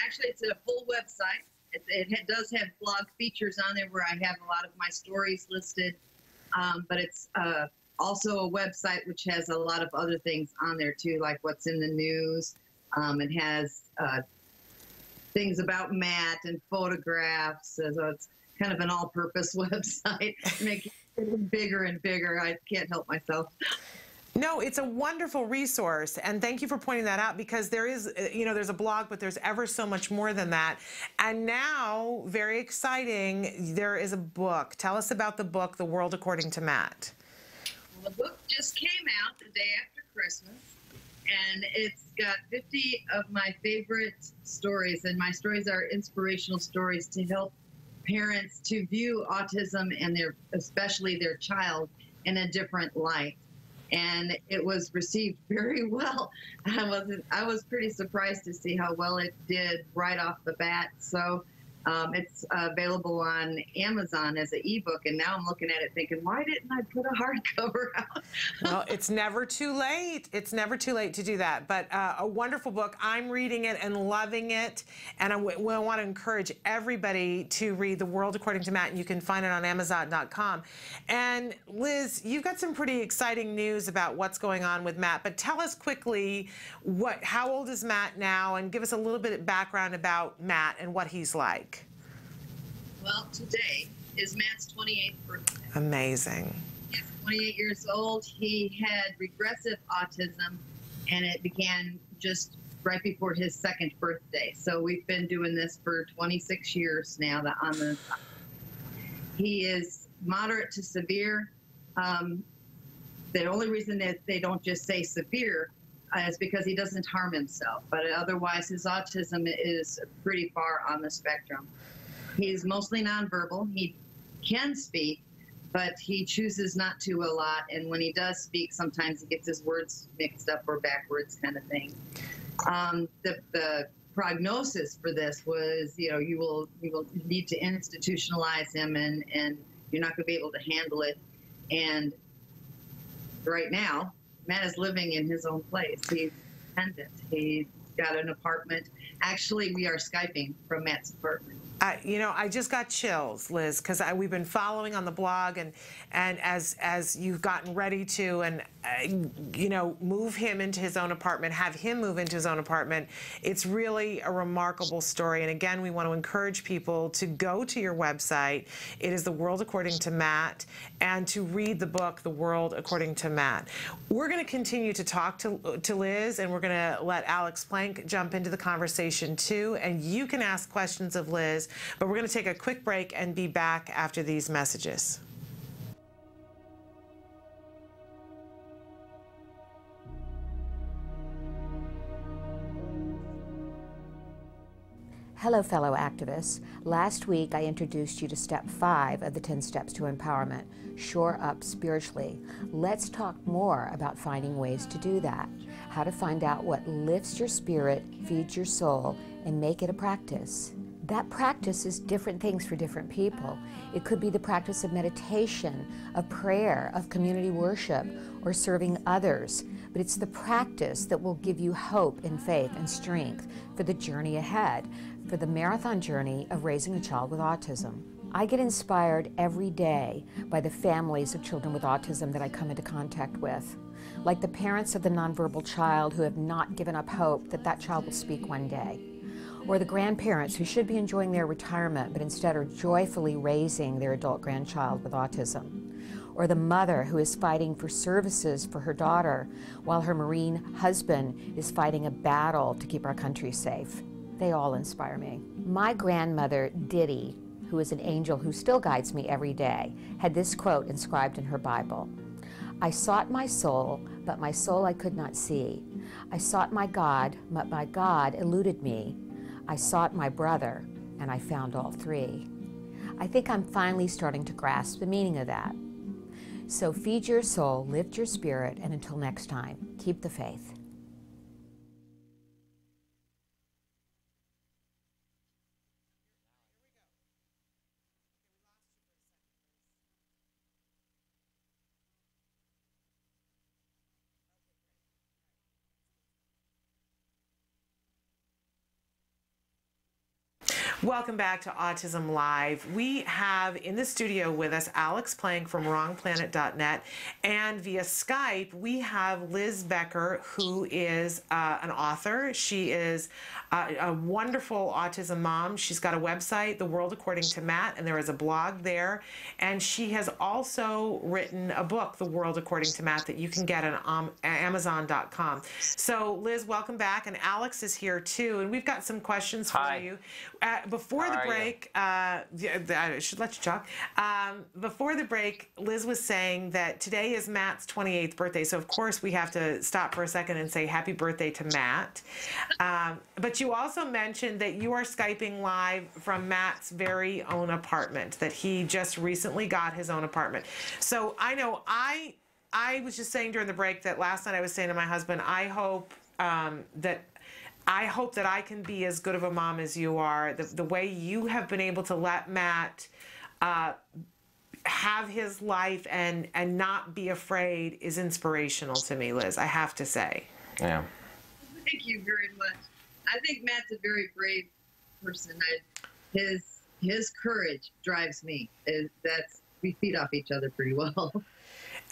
actually, it's a full website. It does have blog features on there where I have a lot of my stories listed, but it's also a website which has a lot of other things on there too, like what's in the news. It has things about Matt and photographs, so it's kind of an all-purpose website, making it bigger and bigger. I can't help myself. No, it's a wonderful resource, and thank you for pointing that out, because there is, you know, there's a blog, but there's ever so much more than that. And now, very exciting, there is a book. Tell us about the book, The World According to Matt. Well, the book just came out the day after Christmas, and it's got 50 of my favorite stories, and my stories are inspirational stories to help parents to view autism and especially their child in a different light. And it was received very well. I was pretty surprised to see how well it did right off the bat. So it's available on Amazon as an ebook, and now I'm looking at it thinking, why didn't I put a hardcover out? Well, it's never too late. It's never too late to do that. But a wonderful book. I'm reading it and loving it, and I want to encourage everybody to read The World According to Matt, and you can find it on Amazon.com. And Liz, you've got some pretty exciting news about what's going on with Matt, but tell us quickly, how old is Matt now, and give us a little bit of background about Matt and what he's like. Well, today is Matt's 28th birthday. Amazing. He's 28 years old. He had regressive autism, and it began just right before his second birthday. So we've been doing this for 26 years now. He is moderate to severe. The only reason that they don't just say severe is because he doesn't harm himself. But otherwise, his autism is pretty far on the spectrum. He's mostly nonverbal. He can speak, but he chooses not to a lot. And when he does speak, sometimes he gets his words mixed up or backwards, kind of thing. The prognosis for this was, you know, you will need to institutionalize him, and you're not going to be able to handle it. And right now, Matt is living in his own place. He's independent. He's got an apartment. Actually, we are Skyping from Matt's apartment. You know, I just got chills, Liz, because we've been following on the blog, and as you've gotten ready to, and you know, move him into his own apartment, have him move into his own apartment. It's really a remarkable story. And again, we want to encourage people to go to your website. It is The World According to Matt, and to read the book, The World According to Matt. We're going to continue to talk to Liz, and we're going to let Alex Plank jump into the conversation too. And you can ask questions of Liz, but we're going to take a quick break and be back after these messages. Hello, fellow activists. Last week, I introduced you to step 5 of the 10 steps to empowerment, shore up spiritually. Let's talk more about finding ways to do that, how to find out what lifts your spirit, feeds your soul, and make it a practice. That practice is different things for different people. It could be the practice of meditation, of prayer, of community worship, or serving others. But it's the practice that will give you hope and faith and strength for the journey ahead, for the marathon journey of raising a child with autism. I get inspired every day by the families of children with autism that I come into contact with, like the parents of the nonverbal child who have not given up hope that that child will speak one day, or the grandparents who should be enjoying their retirement but instead are joyfully raising their adult grandchild with autism, or the mother who is fighting for services for her daughter while her Marine husband is fighting a battle to keep our country safe. They all inspire me. My grandmother, Diddy, who is an angel who still guides me every day, had this quote inscribed in her Bible: "I sought my soul, but my soul I could not see. I sought my God, but my God eluded me. I sought my brother, and I found all three." I think I'm finally starting to grasp the meaning of that. So feed your soul, lift your spirit, and until next time, keep the faith. Welcome back to Autism Live. We have in the studio with us Alex Plank from wrongplanet.net, and via Skype we have Liz Becker, who is an author. She is a wonderful autism mom. She's got a website, The World According to Matt, and there is a blog there. And she has also written a book, The World According to Matt, that you can get on Amazon.com. So Liz, welcome back, and Alex is here too, and we've got some questions for you. Before the break, I should let you talk. Before the break, Liz was saying that today is Matt's 28th birthday, so of course we have to stop for a second and say happy birthday to Matt. But you also mentioned that you are Skyping live from Matt's very own apartment, that he just recently got his own apartment. So I know I was just saying during the break that last night I was saying to my husband, I hope that I can be as good of a mom as you are. The way you have been able to let Matt have his life and not be afraid is inspirational to me, Liz, I have to say. Yeah. Thank you very much. I think Matt's a very brave person. His courage drives me. We feed off each other pretty well.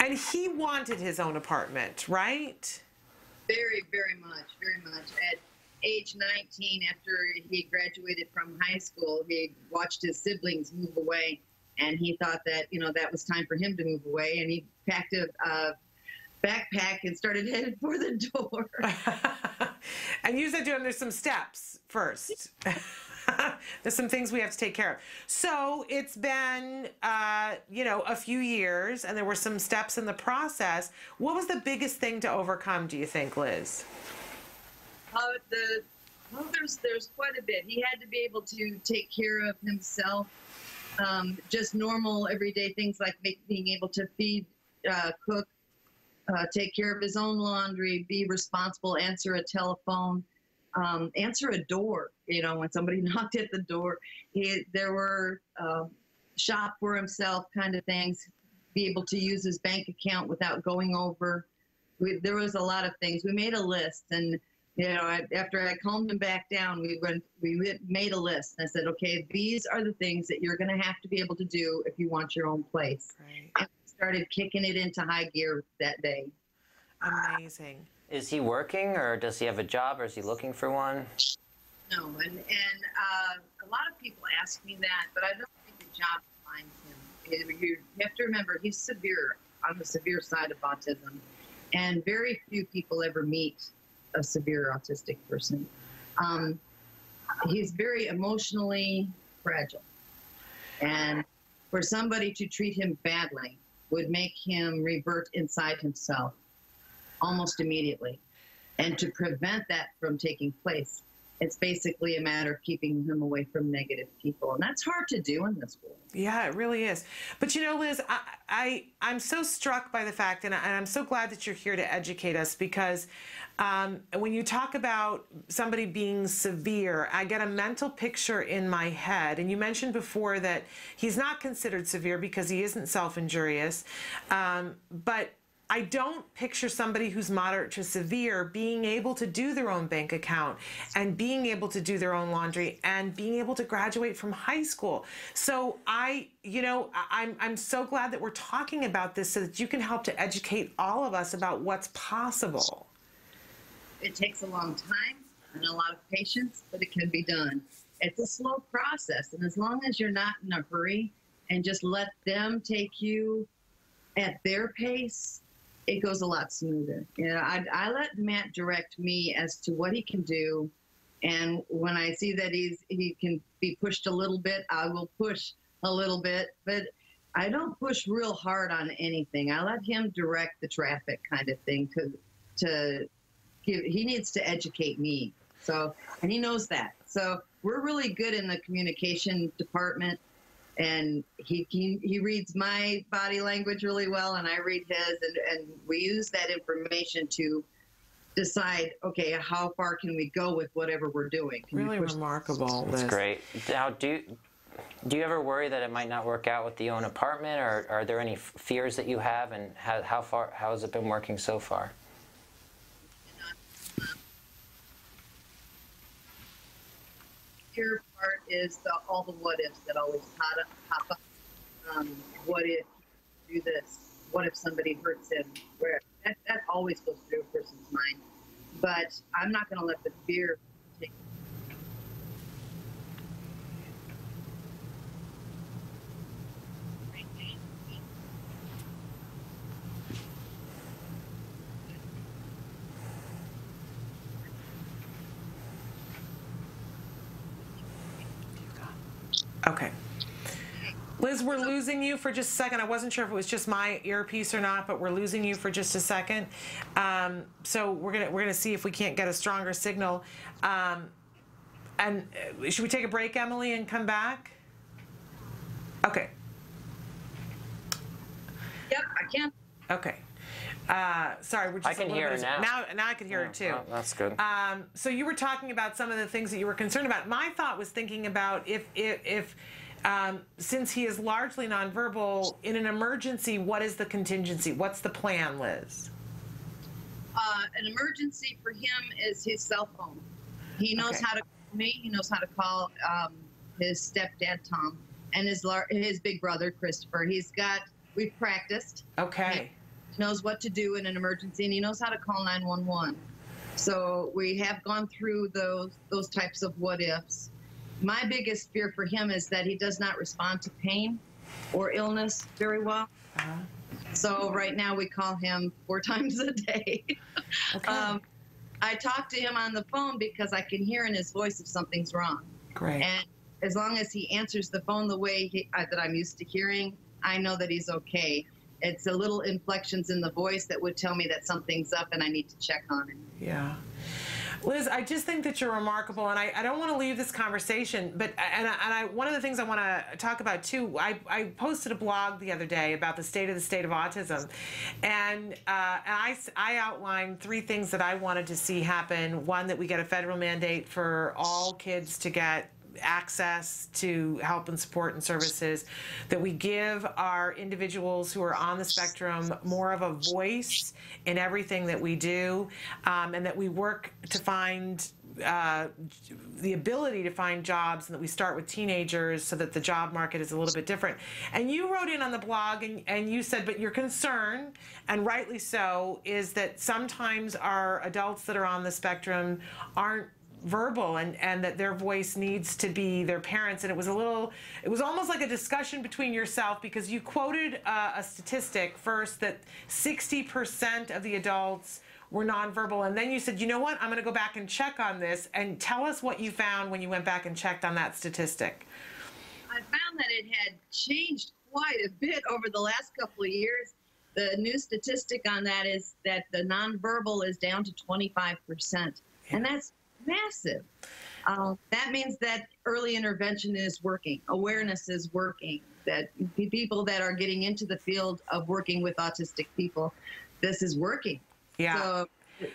And he wanted his own apartment, right? Very, very much, very much. At age 19, after he graduated from high school, he watched his siblings move away, and he thought that, that was time for him to move away, and he packed a backpack and started headed for the door. And you said to him, there's some steps first. There's some things we have to take care of. So it's been, a few years, and there were some steps in the process. What was the biggest thing to overcome, do you think, Liz? There's quite a bit. He had to be able to take care of himself. Just normal everyday things like being able to feed, cook, take care of his own laundry, be responsible, answer a telephone, answer a door. When somebody knocked at the door, there were shop for himself kind of things, be able to use his bank account without going over. There was a lot of things. We made a list, and after I calmed him back down, we made a list. And I said, okay, these are the things that you're going to have to be able to do if you want your own place. Right. And we started kicking it into high gear that day. Amazing. Is he working, or does he have a job, or is he looking for one? No, and a lot of people ask me that, but I don't think the job defines him. You have to remember, he's severe, on the severe side of autism, and very few people ever meet a severe autistic person. He's very emotionally fragile, and for somebody to treat him badly would make him revert inside himself almost immediately. And to prevent that from taking place, it's basically a matter of keeping him away from negative people. And that's hard to do in this world. Yeah, it really is. But you know, Liz, I'm so struck by the fact, and I'm so glad that you're here to educate us, because when you talk about somebody being severe, I get a mental picture in my head. And you mentioned before that he's not considered severe because he isn't self-injurious. But I don't picture somebody who's moderate to severe being able to do their own bank account and being able to do their own laundry and being able to graduate from high school. So I'm so glad that we're talking about this so that you can help to educate all of us about what's possible. It takes a long time and a lot of patience, but it can be done. It's a slow process, and as long as you're not in a hurry and just let them take you at their pace, it goes a lot smoother. You know, I let Matt direct me as to what he can do, and when I see that he can be pushed a little bit, I will push a little bit, but I don't push real hard on anything. I let him direct the traffic, kind of thing, he needs to educate me. So, and he knows that. So we're really good in the communication department. And he reads my body language really well, and I read his, and we use that information to decide, okay, how far can we go with whatever we're doing? Really remarkable. That's great. Now, do you ever worry that it might not work out with the own apartment, or are there any fears that you have, and how has it been working so far? Fear part is all the what ifs that always pop up. What if you do this? What if somebody hurts him? That always goes through a person's mind. But I'm not going to let the fear take. Okay. Liz, we're losing you for just a second. I wasn't sure if it was just my earpiece or not, but we're losing you for just a second. So we're gonna see if we can't get a stronger signal. And should we take a break, Emily, and come back? Okay. Yep, I can. Okay. Sorry, we're just. I can hear her now. Now I can hear her too. Oh, that's good. So you were talking about some of the things that you were concerned about. My thought was thinking about if since he is largely nonverbal, in an emergency, what is the contingency? What's the plan, Liz? An emergency for him is his cell phone. He knows how to call me. He knows how to call his stepdad, Tom, and his big brother, Christopher. We've practiced. Okay. He knows what to do in an emergency, and he knows how to call 911. So we have gone through those types of what ifs. My biggest fear for him is that he does not respond to pain or illness very well. So right now we call him 4 times a day. Okay. I talk to him on the phone because I can hear in his voice if something's wrong. Great. And as long as he answers the phone the way that I'm used to hearing, I know that he's okay. It's a little inflections in the voice that would tell me that something's up and I need to check on it. Yeah. Liz, I just think that you're remarkable, and I don't want to leave this conversation, but one of the things I want to talk about too, I posted a blog the other day about the state of autism, and I outlined 3 things that I wanted to see happen. One, that we get a federal mandate for all kids to get access to help and support and services, that we give our individuals who are on the spectrum more of a voice in everything that we do, and that we work to find the ability to find jobs, and that we start with teenagers so that the job market is a little bit different. And you wrote in on the blog and you said, but your concern, and rightly so, is that sometimes our adults that are on the spectrum aren't verbal, and that their voice needs to be their parents. And it was almost like a discussion between yourself, because you quoted a statistic first that 60% of the adults were nonverbal, and then you said, you know what, I'm going to go back and check on this, and tell us what you found when you went back and checked on that statistic. I found that it had changed quite a bit over the last couple of years. The new statistic on that is that the nonverbal is down to 25%, and that's massive. That means that early intervention is working, awareness is working, that people that are getting into the field of working with autistic people, this is working. Yeah. So,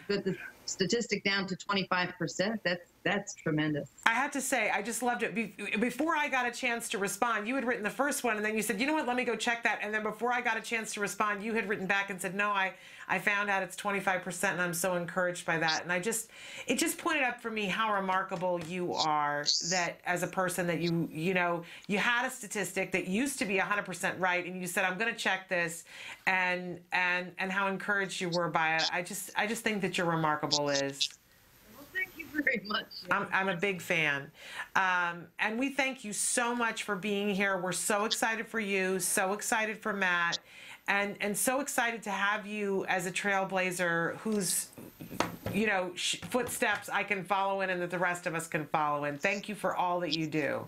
but the statistic down to 25%, that's tremendous. I have to say, I just loved it. Before I got a chance to respond, you had written the first one, and then you said, you know what, let me go check that. And then before I got a chance to respond, you had written back and said, no, I found out it's 25%, and I'm so encouraged by that. And it just pointed up for me how remarkable you are, that as a person, that you had a statistic that used to be 100% right, and you said, I'm going to check this, and how encouraged you were by it. I just think that you're remarkable, Liz. Thank you very much. I'm a big fan. And we thank you so much for being here. We're so excited for you, so excited for Matt, and so excited to have you as a trailblazer whose, footsteps I can follow in and that the rest of us can follow in. Thank you for all that you do.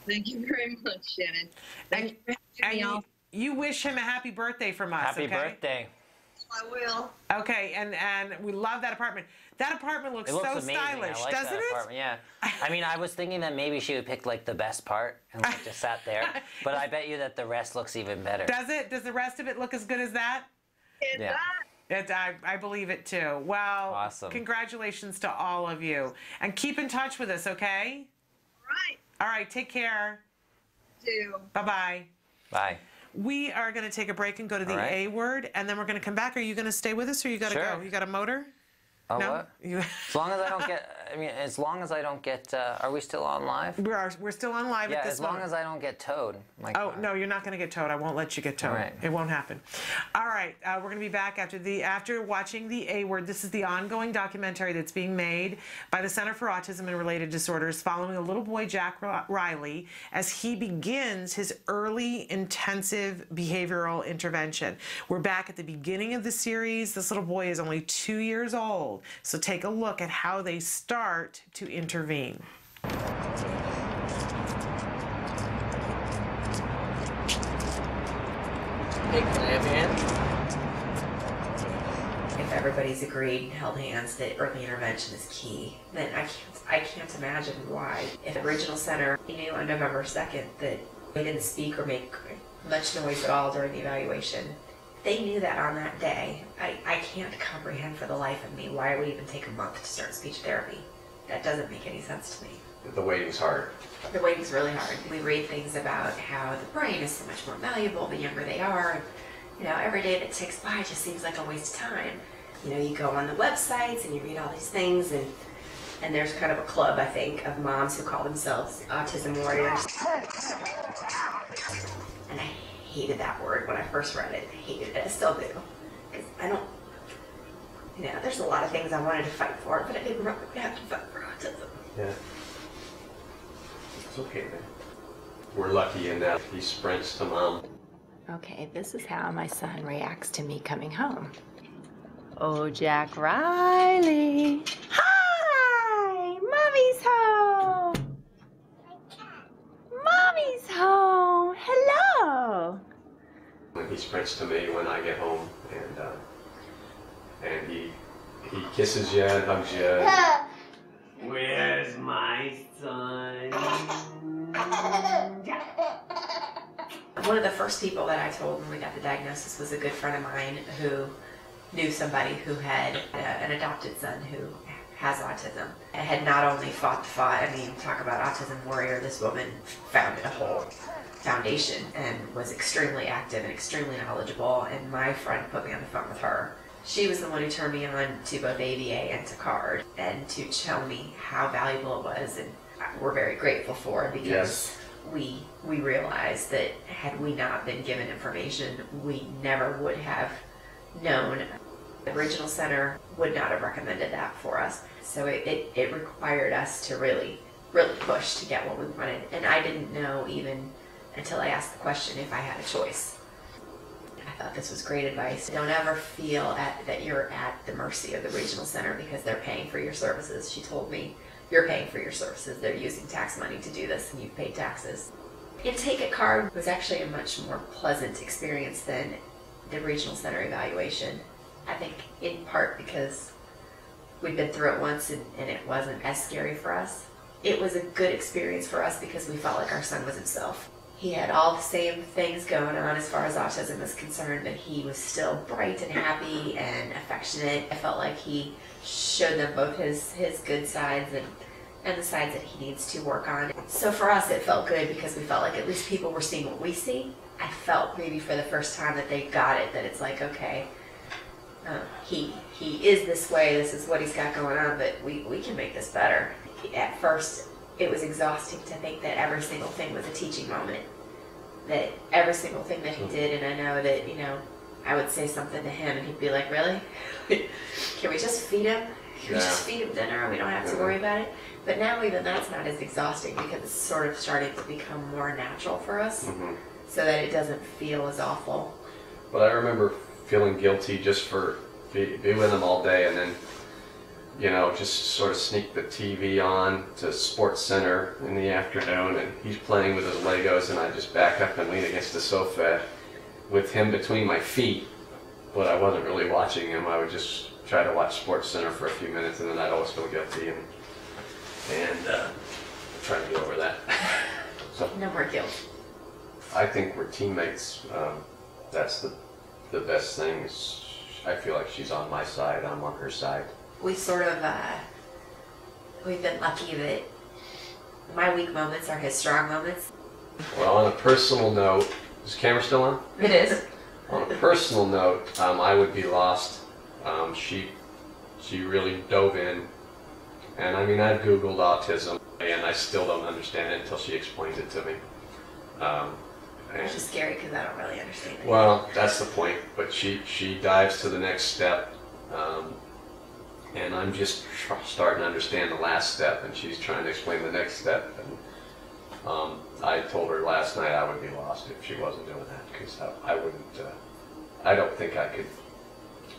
Thank you very much, Shannon. Thank you for having me. You wish him a happy birthday from us, Happy okay? birthday. I will. Okay, and we love that apartment. That apartment looks, It looks so amazing. stylish, I like doesn't that it? apartment, yeah. I mean, I was thinking that maybe she would pick like the best part and like just sat there, but I bet you that the rest looks even better. Does it? Does the rest of it look as good as that? It does. I believe it too. Well, awesome. Congratulations to all of you. And keep in touch with us, okay? Right. All right, take care. You too. Bye-bye. Bye. We are going to take a break and go to the right. A word, and then we're going to come back. Are you going to stay with us, or you got to Sure. go? You got a motor? Oh, No? what? As long as I don't get, are we still on live? We're still on live at this as long moment. as I don't get towed. Oh, no, you're not going to get towed. I won't let you get towed. All right. It won't happen. All right, we're going to be back after watching the A Word. This is the ongoing documentary that's being made by the Center for Autism and Related Disorders, following a little boy, Jack Riley, as he begins his early intensive behavioral intervention. We're back at the beginning of the series. This little boy is only 2 years old, so take a look at how they start to intervene. Hey, can I have your hand? If everybody's agreed and held hands that early intervention is key, then I can't imagine why. If the original center knew on November 2nd that they didn't speak or make much noise at all during the evaluation, they knew that on that day. I can't comprehend for the life of me why it would even take a month to start speech therapy. That doesn't make any sense to me. The waiting's hard. The waiting's really hard. We read things about how the brain is so much more malleable the younger they are. And, every day that ticks by just seems like a waste of time. You go on the websites and you read all these things, and there's kind of a club, I think, of moms who call themselves autism warriors. And I hated that word when I first read it. I hated it. I still do. Because I don't, there's a lot of things I wanted to fight for, but I didn't really have to fight for autism. Yeah. It's okay, man. We're lucky in that he sprints to mom. Okay, this is how my son reacts to me coming home. Oh, Jack Riley. Hi! Mommy's home! Mommy's home! Hello! When he sprints to me when I get home, and he kisses you and hugs you. Where's my son? One of the first people that I told when we got the diagnosis was a good friend of mine who knew somebody who had an adopted son who has autism. And had not only fought the fight, talk about autism warrior, this woman founded a whole foundation and was extremely active and extremely knowledgeable, and my friend put me on the phone with her. She was the one who turned me on to both ABA and to CARD, and to tell me how valuable it was, and we're very grateful for it, because we realized that had we not been given information, we never would have known. The original center would not have recommended that for us. So it required us to really push to get what we wanted. And I didn't know even until I asked the question if I had a choice. I thought this was great advice. Don't ever feel that you're at the mercy of the regional center because they're paying for your services. She told me, you're paying for your services. They're using tax money to do this, and you've paid taxes. Intake at CARD was actually a much more pleasant experience than the regional center evaluation. I think in part because we'd been through it once and it wasn't as scary for us. It was a good experience for us because we felt like our son was himself. He had all the same things going on as far as autism is concerned, but he was still bright and happy and affectionate. I felt like he showed them both his good sides and the sides that he needs to work on. So for us it felt good because we felt like at least people were seeing what we see. I felt maybe for the first time that they got it, that it's like, okay, he is this way, this is what he's got going on, but we can make this better. At first it was exhausting to think that every single thing was a teaching moment, that every single thing that he did, and I know that, you know, I would say something to him and he'd be like, really? Can we just feed him? Can we just feed him dinner and we don't have to worry about it? But now even that's not as exhausting because it's sort of starting to become more natural for us, so that it doesn't feel as awful. But I remember feeling guilty just for being with him all day, and then, you know, just sort of sneak the TV on to Sports Center in the afternoon, and he's playing with his Legos, and I just back up and lean against the sofa with him between my feet, but I wasn't really watching him. I would just try to watch Sports Center for a few minutes, and then I'd always feel guilty and try to get over that. So, no more guilt. I think we're teammates. That's the best thing. Is I feel like she's on my side, I'm on her side. We sort of, we've been lucky that my weak moments are his strong moments. Well, on a personal note, is the camera still on? It is. On a personal note, I would be lost. She really dove in, and I mean, I've Googled autism, and I still don't understand it until she explains it to me. Which is scary because I don't really understand it. Well, that's the point, but she dives to the next step, and I'm just starting to understand the last step, and she's trying to explain the next step. And I told her last night I would be lost if she wasn't doing that, because I wouldn't, I don't think I could.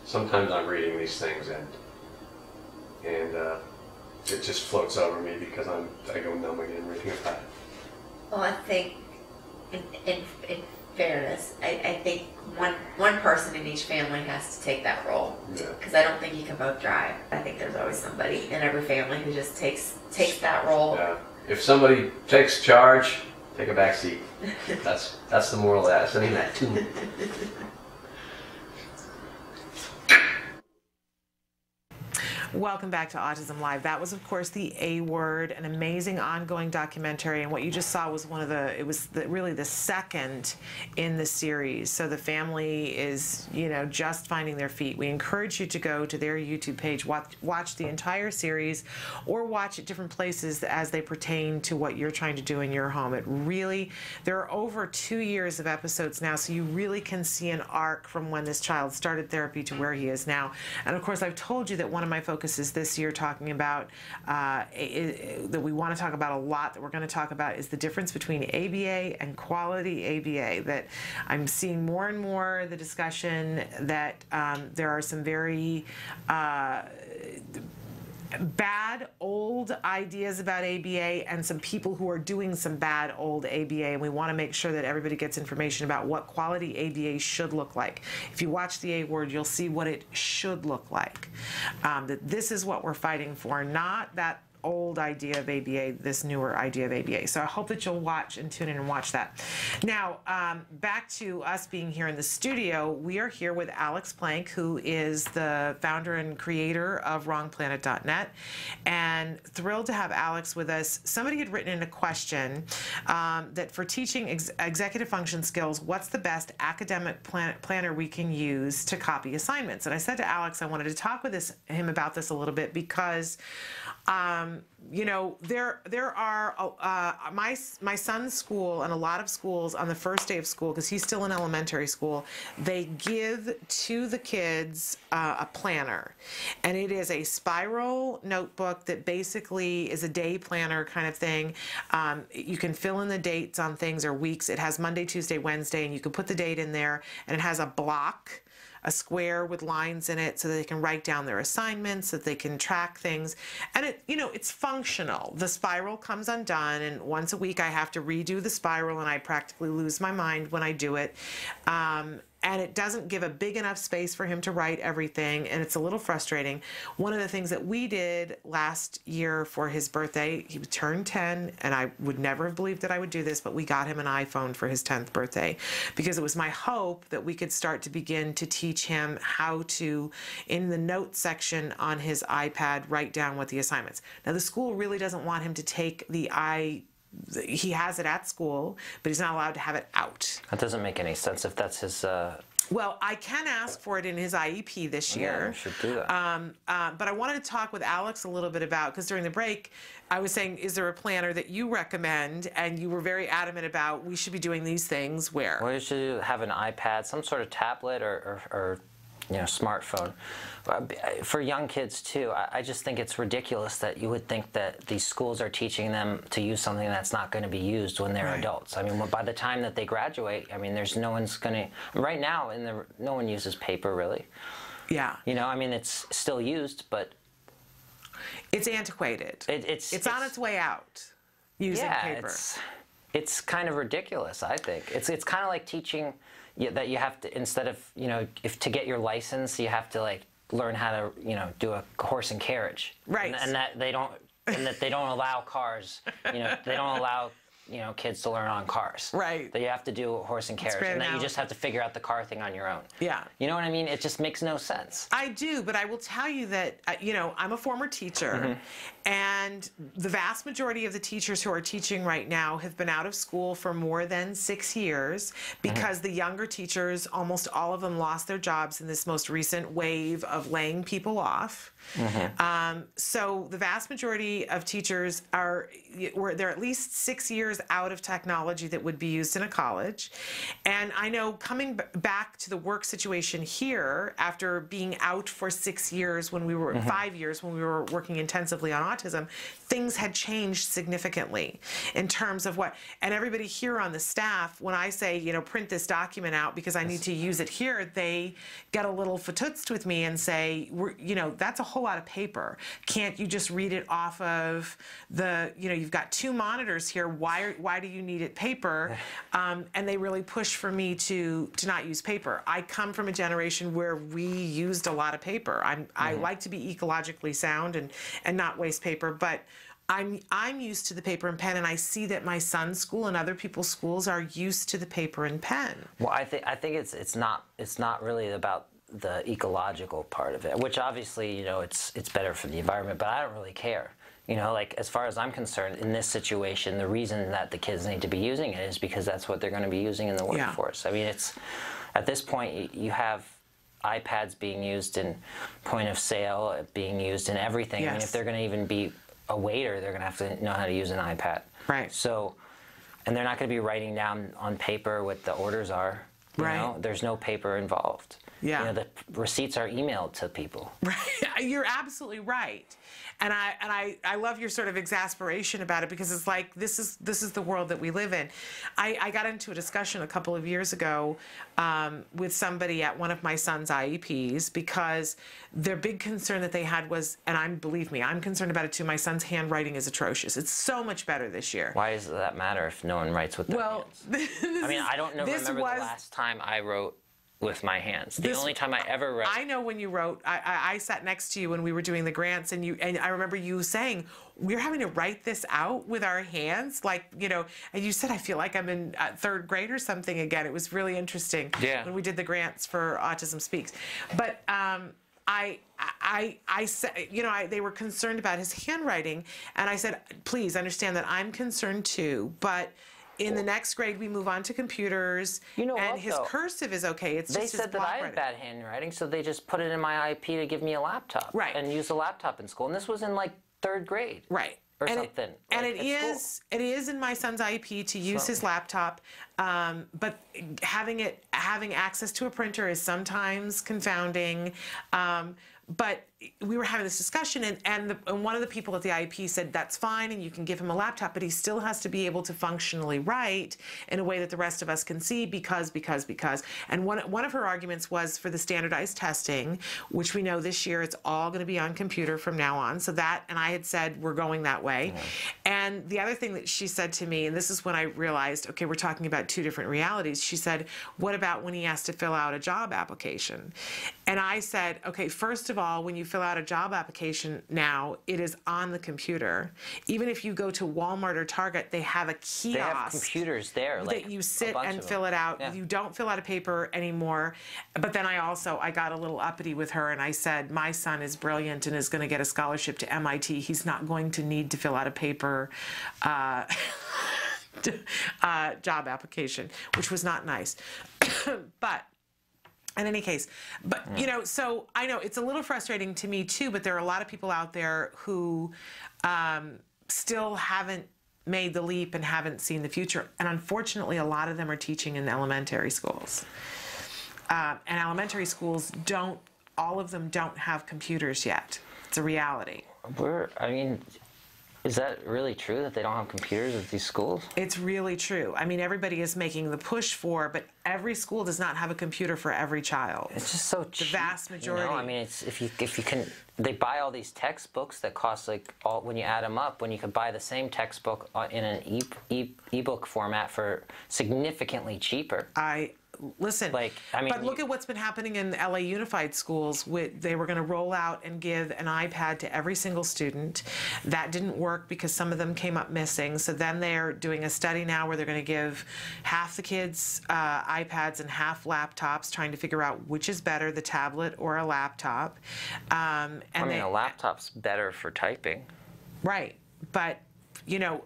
Sometimes I'm reading these things and it just floats over me because I go numb again reading about it. Well, I think in fairness, I think one person in each family has to take that role, because I don't think you can both drive. I think there's always somebody in every family who just takes that role. Yeah. If somebody takes charge, take a back seat. That's the moral of that. Sending that to me. Welcome back to Autism Live. That was, of course, the A Word, an amazing ongoing documentary, and what you just saw was really the second in the series. So the family is, you know, just finding their feet. We encourage you to go to their YouTube page, watch the entire series, or watch at different places as they pertain to what you're trying to do in your home. It really, there are over 2 years of episodes now, so you really can see an arc from when this child started therapy to where he is now. And of course, I've told you that one of my focuses this year talking about that we want to talk about a lot, that we're going to talk about, is the difference between ABA and quality ABA. That I'm seeing more and more the discussion that there are some very bad old ideas about ABA and some people who are doing some bad old ABA, and we want to make sure that everybody gets information about what quality ABA should look like. If you watch the A Word, you'll see what it should look like. That this is what we're fighting for, not that old idea of ABA, this newer idea of ABA. So I hope that you'll watch and tune in and watch that. Now, back to us being here in the studio, we are here with Alex Plank, who is the founder and creator of WrongPlanet.net, and thrilled to have Alex with us. Somebody had written in a question that for teaching executive function skills, what's the best academic planner we can use to copy assignments? And I said to Alex, I wanted to talk with him about this a little bit because you know, there are my son's school and a lot of schools on the first day of school, because he's still in elementary school, they give to the kids a planner, and it is a spiral notebook that basically is a day planner kind of thing. You can fill in the dates on things or weeks. It has Monday, Tuesday, Wednesday, and you can put the date in there, and it has a block, a square with lines in it so that they can write down their assignments, so that they can track things. And it, you know, it's functional. The spiral comes undone, and once a week I have to redo the spiral, and I practically lose my mind when I do it. And it doesn't give a big enough space for him to write everything, and it's a little frustrating. One of the things that we did last year for his birthday, he turned 10, and I would never have believed that I would do this, but we got him an iPhone for his 10th birthday, because it was my hope that we could start to begin to teach him how to, in the notes section on his iPad, write down what the assignments. Now, the school really doesn't want him to take he has it at school, but he's not allowed to have it out. That doesn't make any sense if that's his... Well, I can ask for it in his IEP this year. Yeah, you should do that. But I wanted to talk with Alex a little bit about, because during the break, I was saying, is there a planner that you recommend? And you were very adamant about, we should be doing these things where? Well, you should have an iPad, some sort of tablet or you know, smartphone. For young kids too, I just think it's ridiculous that you would think that these schools are teaching them to use something that's not going to be used when they're adults. I mean, by the time that they graduate, I mean, there's no one's going to, right now, no one uses paper really. Yeah. You know, I mean, it's still used, but it's antiquated. It's on its way out, using paper. It's kind of ridiculous, I think. It's kind of like teaching that you have to, instead of, you know, if to get your license, you have to like learn how to, you know, do a horse and carriage. Right. And that they don't allow cars, you know, they don't allow, you know, kids to learn on cars. Right. That you have to do a horse and carriage, and that you just have to figure out the car thing on your own. Yeah. You know what I mean? It just makes no sense. I do, but I will tell you that, you know, I'm a former teacher, and the vast majority of the teachers who are teaching right now have been out of school for more than 6 years, because the younger teachers, almost all of them lost their jobs in this most recent wave of laying people off. So the vast majority of teachers they're at least 6 years out of technology that would be used in a college. And I know coming back to the work situation here after being out for 6 years when we were 5 years when we were working intensively on autism, things had changed significantly in terms of what, and everybody here on the staff, when I say, you know, print this document out because I need to use it here, they get a little fatutzt with me and say, you know, that's a whole lot of paper. Can't you just read it off of the, you know, you've got 2 monitors here. Why do you need it paper? And they really push for me to not use paper. I come from a generation where we used a lot of paper. I like to be ecologically sound and not waste paper, but I'm used to the paper and pen, and I see that my son's school and other people's schools are used to the paper and pen. Well, I think it's not really about the ecological part of it, which obviously, you know, it's better for the environment, but I don't really care. You know, like, as far as I'm concerned, in this situation, the reason that the kids need to be using it is because that's what they're going to be using in the workforce. I mean, it's, at this point, you have iPads being used in point of sale, being used in everything. I mean, if they're going to even be a waiter, they're going to have to know how to use an iPad. Right. So, and they're not going to be writing down on paper what the orders are. You know? There's no paper involved. Yeah. You know, the receipts are emailed to people. Right. You're absolutely right. And I love your sort of exasperation about it, because it's like, this is the world that we live in. I got into a discussion a couple of years ago with somebody at one of my son's IEPs, because their big concern that they had was, and believe me, I'm concerned about it too, my son's handwriting is atrocious. It's so much better this year. Why does that matter if no one writes with their hands? I mean, I don't remember the last time I wrote with my hands. The only time I ever wrote. I know when you wrote, I sat next to you when we were doing the grants, and I remember you saying, we're having to write this out with our hands, like, you know, and you said, I feel like I'm in third grade or something again. It was really interesting when we did the grants for Autism Speaks. But I said, you know, they were concerned about his handwriting, and I said, please understand that I'm concerned too, but in the next grade, we move on to computers, and his cursive is okay. It's they just said that I had bad handwriting, so they just put it in my IEP to give me a laptop, and use a laptop in school. And this was in like third grade, or something. It is in my son's IEP to use his laptop, but having access to a printer is sometimes confounding. But we were having this discussion, and one of the people at the IEP said that's fine, and you can give him a laptop, but he still has to be able to functionally write in a way that the rest of us can see because. And one of her arguments was for the standardized testing, which we know this year it's all going to be on computer from now on. So that, and I had said we're going that way. And the other thing that she said to me, and this is when I realized, okay, we're talking about two different realities. She said, what about when he has to fill out a job application? And I said, okay, first of all, when you fill out a job application now, it is on the computer. Even if you go to Walmart or Target, they have a kiosk. They have computers there. That you sit and fill it out. You don't fill out a paper anymore. But then I got a little uppity with her, and I said, my son is brilliant and is going to get a scholarship to MIT. He's not going to need to fill out a paper job application, which was not nice. But in any case, you know, so I know it's a little frustrating to me too, but there are a lot of people out there who still haven't made the leap and haven't seen the future. And unfortunately, a lot of them are teaching in elementary schools. And elementary schools all of them don't have computers yet. It's a reality. Is that really true that they don't have computers at these schools? It's really true. I mean, everybody is making the push but every school does not have a computer for every child. It's just so cheap. The vast majority. You know? I mean, it's if you can, they buy all these textbooks that cost when you add them up, when you could buy the same textbook in an ebook format for significantly cheaper. Listen, but look at what's been happening in LA Unified schools. They were going to roll out and give an iPad to every single student. That didn't work because some of them came up missing. So then they're doing a study now where they're going to give half the kids iPads and half laptops, trying to figure out which is better, the tablet or a laptop. A laptop's better for typing. Right, but you know,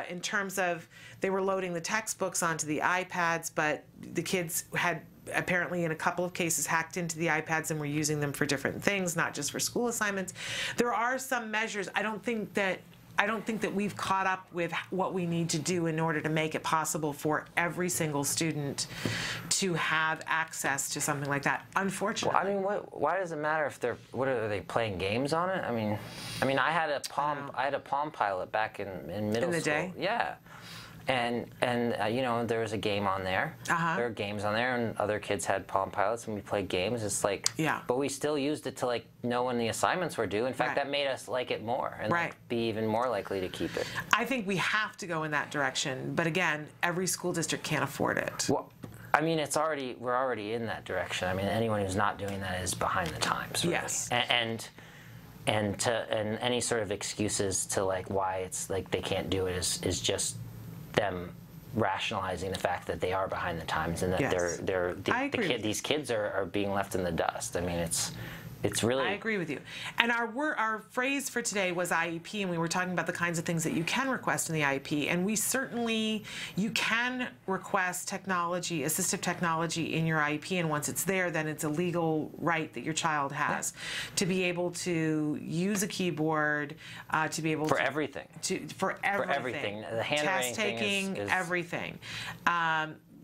in terms of they were loading the textbooks onto the iPads, but the kids had apparently in a couple of cases hacked into the iPads and were using them for different things, not just for school assignments. There are some measures. I don't think that we've caught up with what we need to do in order to make it possible for every single student to have access to something like that, unfortunately. Well, I mean, why does it matter if are they playing games on it? I mean, I had a Palm Pilot back in middle school. In the day? Yeah. And you know, there was a game on there. There were games on there, and other kids had Palm Pilots, and we played games. It's like, but we still used it to know when the assignments were due. In fact, that made us like it more and be even more likely to keep it. I think we have to go in that direction, but again, every school district can't afford it. Well, I mean, we're already in that direction. I mean, anyone who's not doing that is behind the times. Really. Yes. And any sort of excuses to why it's they can't do it is just them rationalizing the fact that they are behind the times and that these kids are being left in the dust. I mean, it's really. I agree with you. And our phrase for today was IEP, and we were talking about the kinds of things that you can request in the IEP. And you can request assistive technology in your IEP, and once it's there, then it's a legal right that your child has to be able to use a keyboard, to be able for everything. For everything. The handwriting test taking, is everything.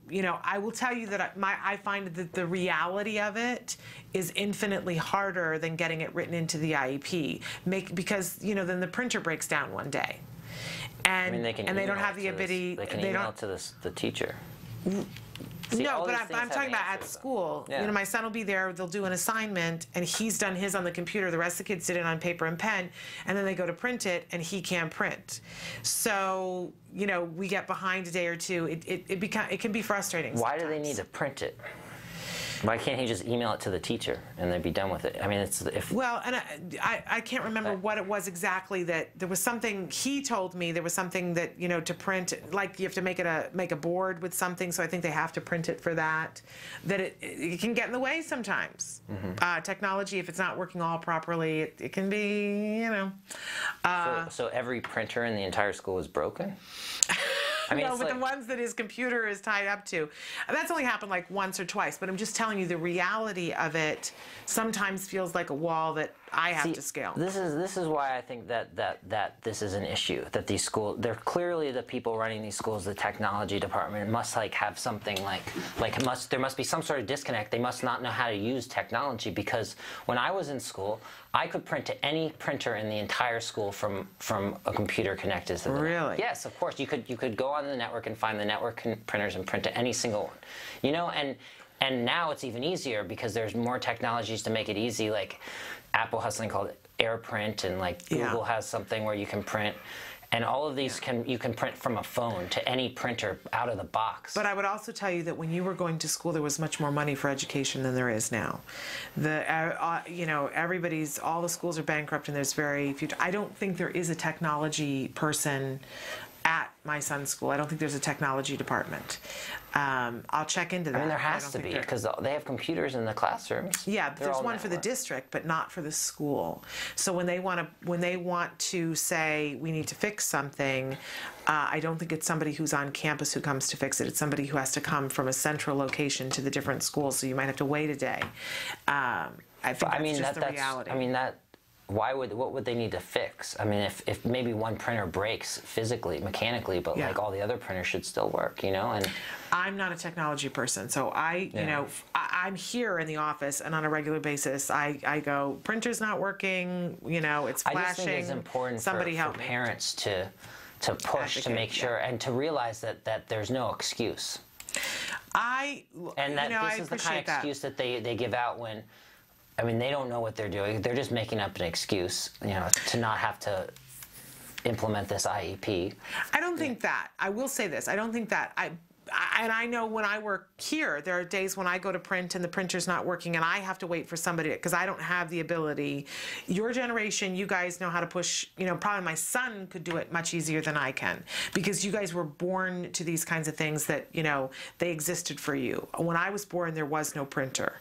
You know, I will tell you that I find that the reality of it is infinitely harder than getting it written into the IEP, because you know then the printer breaks down one day, and they don't have the ability. They can email it to the teacher. No, but I'm talking about at school. Yeah. You know, my son will be there, they'll do an assignment, and he's done his on the computer. The rest of the kids did it on paper and pen, and then they go to print it, and he can't print. So, you know, we get behind a day or two. It can be frustrating Why do they need to print it? Why can't he just email it to the teacher and they'd be done with it? I mean, it's if well, and I can't remember what it was exactly that there was something he told me. There was something that to print, like you have to make a board with something. So I think they have to print it for that. That it can get in the way sometimes. Technology, if it's not working all properly, it can be so every printer in the entire school is broken. I mean, no, but the ones that his computer is tied up to, that's only happened like once or twice. But I'm just telling you, the reality of it sometimes feels like a wall that I have to scale. This is why I think that this is an issue. That these schools, they're clearly the people running these schools, the technology department must have something there must be some sort of disconnect. They must not know how to use technology, because when I was in school, I could print to any printer in the entire school from a computer connected to the Really? Yes, of course. You could go on the network and find the network printers and print to any single one. And now it's even easier because there's more technologies to make it easy. Like Apple has something called AirPrint, and Google has something where you can print. And all of these you can print from a phone to any printer out of the box. But I would also tell you that when you were going to school, there was much more money for education than there is now. All the schools are bankrupt, and there's very few. I don't think there is a technology person at my son's school. I don't think there's a technology department. I'll check into that. I mean, there has to be, because they have computers in the classrooms. Yeah, but there's one for the district, but not for the school. So when they want to say we need to fix something, I don't think it's somebody who's on campus who comes to fix it. It's somebody who has to come from a central location to the different schools. So you might have to wait a day. I think that's just the reality. I mean, what would they need to fix? I mean, if maybe one printer breaks physically, mechanically, but all the other printers should still work, And I'm not a technology person, so I'm here in the office, and on a regular basis, I go, printer's not working, it's flashing. I just think it's important for parents to push to make sure and to realize that there's no excuse. This is the kind of excuse that they give out when. I mean, they don't know what they're doing. They're just making up an excuse, to not have to implement this IEP. I don't think that. I will say this. I don't think that. And I know when I work here, there are days when I go to print and the printer's not working, and I have to wait for somebody, because I don't have the ability. Your generation, you guys know how to push. Probably my son could do it much easier than I can, because you guys were born to these kinds of things that, they existed for you. When I was born, there was no printer.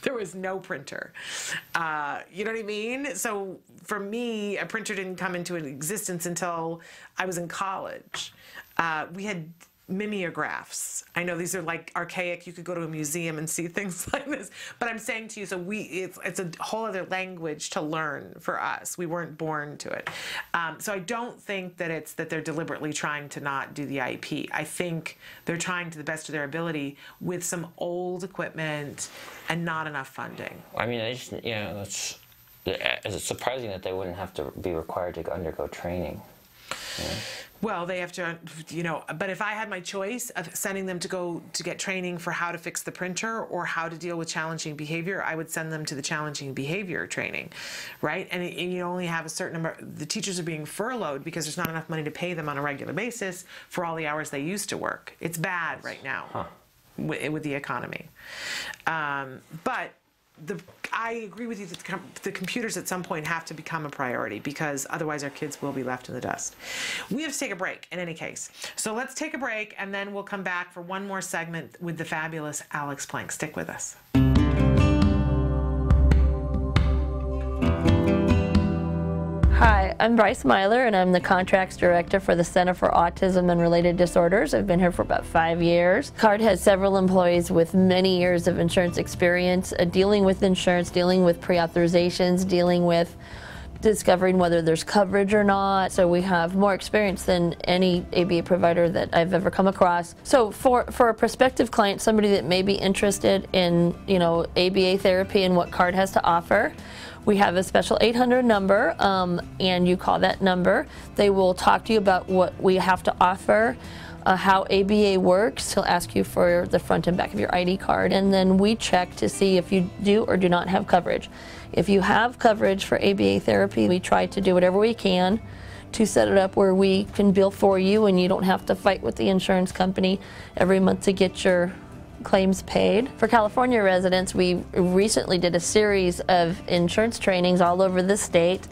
There was no printer. You know what I mean? So for me, a printer didn't come into existence until I was in college. We had mimeographs. I know these are archaic. You could go to a museum and see things like this. But I'm saying to you, so it's a whole other language to learn for us. We weren't born to it. So I don't think that it's that they're deliberately trying to not do the IEP. I think they're trying to the best of their ability with some old equipment and not enough funding. I mean, it's surprising that they wouldn't have to be required to undergo training. Well, they have to, but if I had my choice of sending them to get training for how to fix the printer or how to deal with challenging behavior, I would send them to the challenging behavior training, right? And you only have a certain number. The teachers are being furloughed because there's not enough money to pay them on a regular basis for all the hours they used to work. It's bad right now with the economy. But I agree with you that the computers at some point have to become a priority, because otherwise our kids will be left in the dust. We have to take a break in any case. So let's take a break, and then we'll come back for one more segment with the fabulous Alex Plank. Stick with us. Hi, I'm Bryce Myler, and I'm the Contracts Director for the Center for Autism and Related Disorders. I've been here for about 5 years. CARD has several employees with many years of insurance experience, dealing with insurance, dealing with pre-authorizations, dealing with discovering whether there's coverage or not. So we have more experience than any ABA provider that I've ever come across. So for a prospective client, somebody that may be interested in, ABA therapy and what CARD has to offer, we have a special 800 number, and you call that number. They will talk to you about what we have to offer, how ABA works. He'll ask you for the front and back of your ID card, and then we check to see if you do or do not have coverage. If you have coverage for ABA therapy, we try to do whatever we can to set it up where we can bill for you and you don't have to fight with the insurance company every month to get your claims paid. For California residents, we recently did a series of insurance trainings all over the state,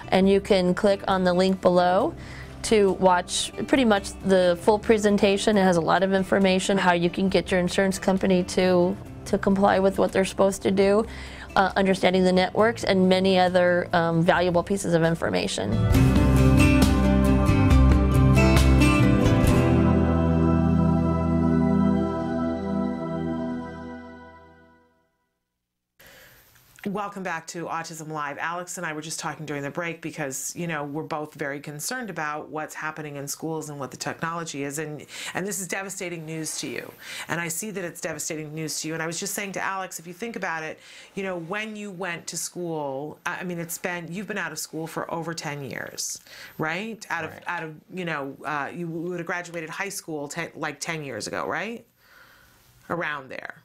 and you can click on the link below to watch pretty much the full presentation. It has a lot of information, how you can get your insurance company to comply with what they're supposed to do, understanding the networks, and many other valuable pieces of information. Welcome back to Autism Live. Alex and I were just talking during the break because, you know, we're both very concerned about what's happening in schools and what the technology is, and this is devastating news to you. And I see that it's devastating news to you. And I was just saying to Alex, if you think about it, you know, when you went to school, I mean, you've been out of school for over 10 years, right? Out of you know, you would have graduated high school like 10 years ago, right? Around there.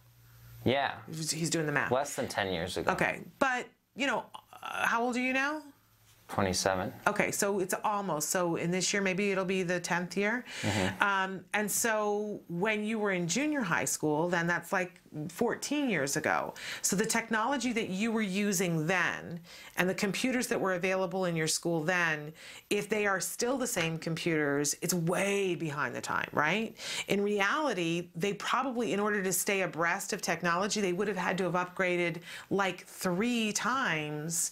Yeah. He's doing the math. Less than 10 years ago. Okay, but, you know, how old are you now? 27. Okay, so it's almost, so in this year, maybe it'll be the 10th year. And so when you were in junior high school, then that's like 14 years ago. So the technology that you were using then and the computers that were available in your school then, if they are still the same computers, it's way behind the time, right? In reality, they probably, in order to stay abreast of technology, they would have had to have upgraded like 3 times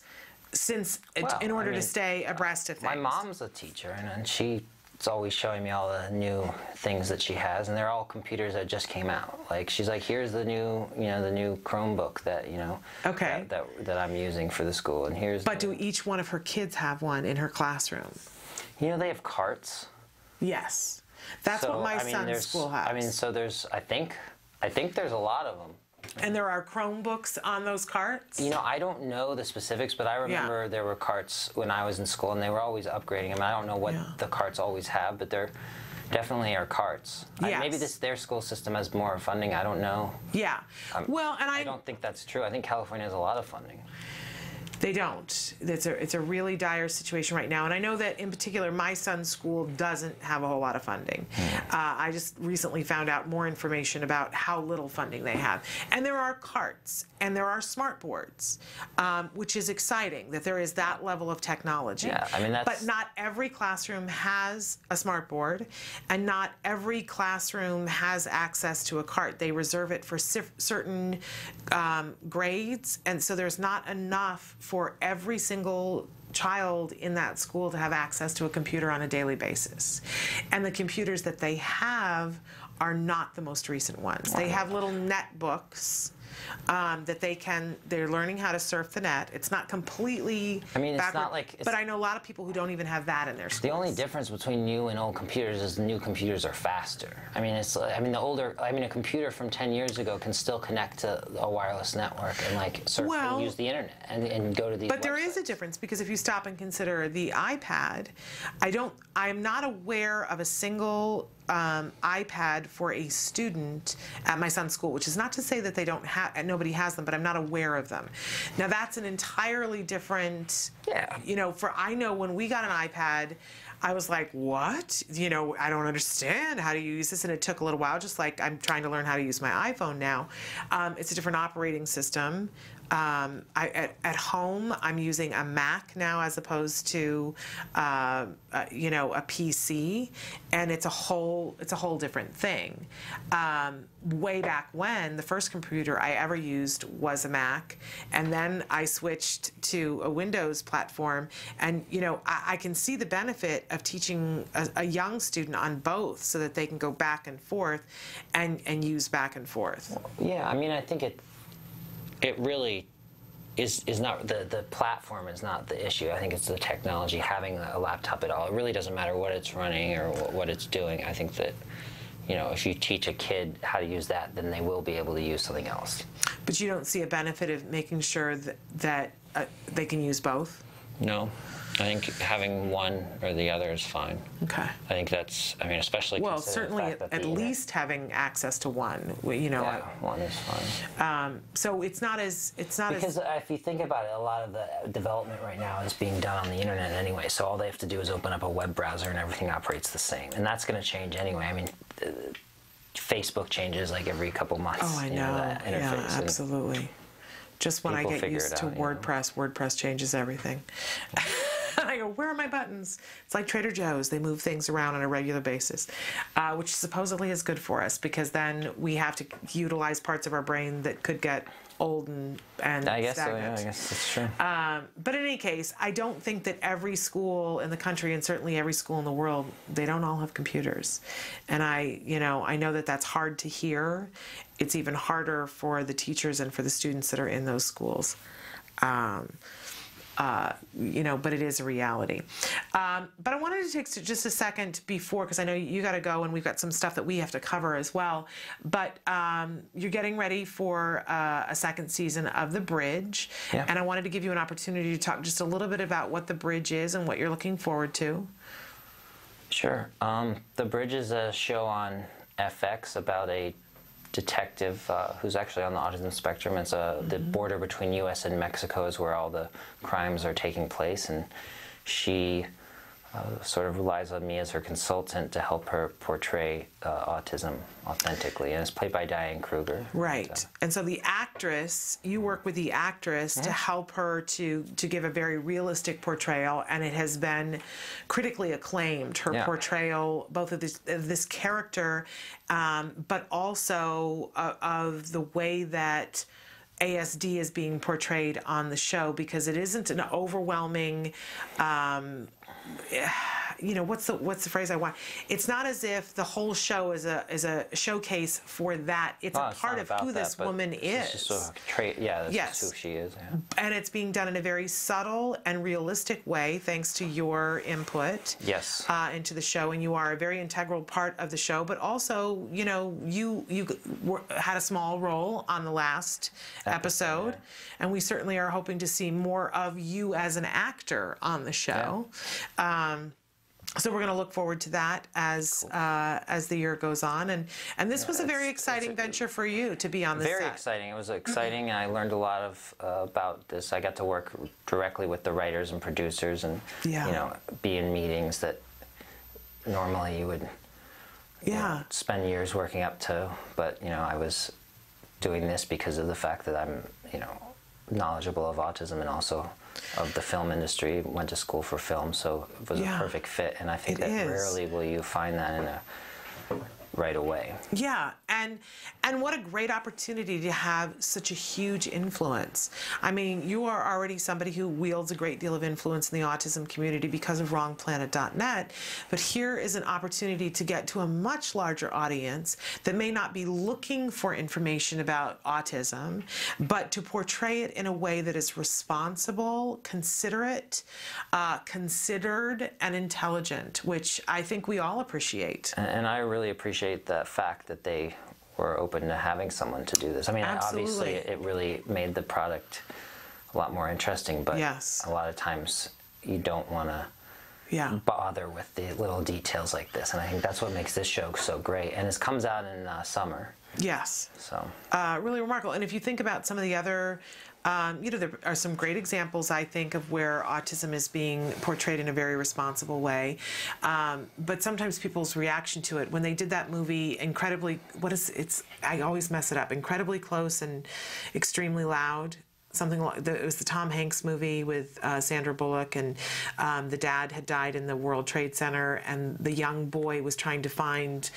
since, in order to stay abreast of things. My mom's a teacher, and she's always showing me all the new things that she has, and they're all computers that just came out. Like, she's like, here's the new, you know, the new Chromebook that, you know, that I'm using for the school, and here's. But do each one of her kids have one in her classroom? You know, they have carts. Yes, that's what my son's school has. I mean, so there's, I think there's a lot of them. And there are Chromebooks on those carts? You know, I don't know the specifics, but I remember there were carts when I was in school, and they were always upgrading them. I don't know what the carts always have, but there definitely are carts. Yes. Maybe their school system has more funding. I don't know. Yeah. Well, and I don't think that's true. I think California has a lot of funding. They don't. It's a really dire situation right now. And I know that in particular, my son's school doesn't have a whole lot of funding. I just recently found out more information about how little funding they have. And there are carts and there are smart boards, which is exciting that there is that level of technology. Yeah, I mean, but not every classroom has a smart board, and not every classroom has access to a cart. They reserve it for certain grades, and so there's not enough for every single child in that school to have access to a computer on a daily basis. And the computers that they have are not the most recent ones. They have little netbooks that they're learning how to surf the net. It's not completely it's not like... but I know a lot of people who don't even have that in their schools. The only difference between new and old computers is the new computers are faster. I mean, a computer from 10 years ago can still connect to a wireless network and like surf and use the internet and go to these But there is a difference, because if you stop and consider the iPad, I'm not aware of a single iPad for a student at my son's school, which is not to say that they don't have, nobody has them, but I'm not aware of them. Now that's an entirely different, you know, I know when we got an iPad, I was like, what? You know, I don't understand. How do you use this? And it took a little while, just like I'm trying to learn how to use my iPhone now. It's a different operating system. At home, I'm using a Mac now as opposed to, you know, a PC, and it's a whole different thing. Way back when, the first computer I ever used was a Mac, and then I switched to a Windows platform, and you know, I can see the benefit of teaching a young student on both, so that they can go back and forth and use back and forth. Yeah, I mean, I think it really is not, the platform is not the issue. I think it's the technology, having a laptop at all. It really doesn't matter what it's running or what it's doing. I think that, you know, if you teach a kid how to use that, then they will be able to use something else. But you don't see a benefit of making sure that they can use both? No. I think having one or the other is fine. Okay. I think that's, I mean, especially well, certainly at least having access to one, you know. Yeah, one is fine. So it's not as because if you think about it, a lot of the development right now is being done on the internet anyway. So all they have to do is open up a web browser and everything operates the same, and that's going to change anyway. I mean, Facebook changes like every couple months. Oh, I know. That interface. Yeah, absolutely. Just when I People get figure used it to out, WordPress, WordPress changes everything. I go, where are my buttons? It's like Trader Joe's. They move things around on a regular basis, which supposedly is good for us because then we have to utilize parts of our brain that could get old and I guess stagnant. so, yeah, I guess that's true. But in any case, I don't think that every school in the country, and certainly every school in the world, they don't all have computers. And I know that that's hard to hear. It's even harder for the teachers and for the students that are in those schools. But it is a reality. But I wanted to take just a second before, because I know you got to go and we've got some stuff that we have to cover as well. But you're getting ready for a second season of The Bridge. Yeah. And I wanted to give you an opportunity to talk just a little bit about what The Bridge is and what you're looking forward to. Sure. The Bridge is a show on FX about a detective who's actually on the autism spectrum. It's the border between U.S. and Mexico is where all the crimes are taking place, and she sort of relies on me as her consultant to help her portray autism authentically, and it's played by Diane Kruger. Right. And so the actress, you work with the actress to help her to give a very realistic portrayal, and it has been critically acclaimed, her portrayal, both of this character, but also of the way that ASD is being portrayed on the show, because it isn't an overwhelming what's the phrase I want? It's not as if the whole show is a showcase for that. It's a part of who this woman is. It's just that's just who she is. Yeah. And it's being done in a very subtle and realistic way, thanks to your input. Yes. Into the show, and you are a very integral part of the show. But also, you had a small role on the last episode, and we certainly are hoping to see more of you as an actor on the show. So we're going to look forward to that as the year goes on, and this was a very exciting venture for you to be on the set. Very exciting. It was exciting, and I learned a lot about this. I got to work directly with the writers and producers, and be in meetings that normally you would spend years working up to. But I was doing this because of the fact that I'm knowledgeable of autism and also of the film industry, went to school for film, so it was a perfect fit, and I think that rarely will you find that right away. Yeah, and what a great opportunity to have such a huge influence. I mean, you are already somebody who wields a great deal of influence in the autism community because of WrongPlanet.net, but here is an opportunity to get to a much larger audience that may not be looking for information about autism, but to portray it in a way that is responsible, considerate, considered, and intelligent, which I think we all appreciate. And I really appreciate the fact that they were open to having someone to do this. I mean, obviously it really made the product a lot more interesting, but a lot of times you don't want to bother with the little details like this, and I think that's what makes this show so great. And it comes out in summer. Yes. So really remarkable. And if you think about some of the other there are some great examples, I think, of where autism is being portrayed in a very responsible way. But sometimes people's reaction to it, when they did that movie, I always mess it up, Incredibly Close and Extremely Loud. Something like it was the Tom Hanks movie with Sandra Bullock, and the dad had died in the World Trade Center, and the young boy was trying to find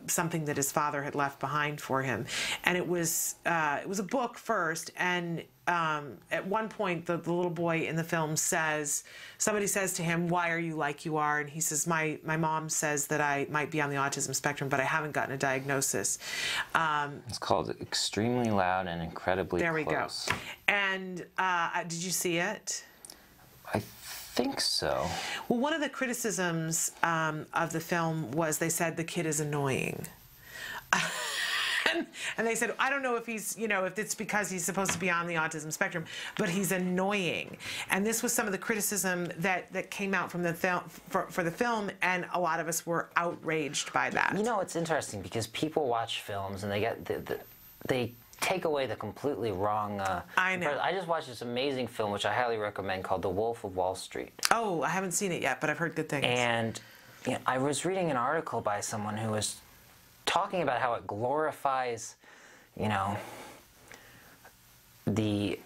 something that his father had left behind for him. And it was a book first, and at one point the little boy in the film somebody says to him, "Why are you like you are?" And he says, my mom says that I might be on the autism spectrum, but I haven't gotten a diagnosis. It's called Extremely Loud and Incredibly Close. There we go. And did you see it? I think so. Well, one of the criticisms of the film was they said the kid is annoying. And they said, I don't know if he's, if it's because he's supposed to be on the autism spectrum, but he's annoying. And this was some of the criticism that came out from the film for the film, and a lot of us were outraged by that. It's interesting because people watch films and they get they take away the completely wrong. I know. I just watched this amazing film, which I highly recommend, called The Wolf of Wall Street. Oh, I haven't seen it yet, but I've heard good things. And I was reading an article by someone who was talking about how it glorifies, you know, the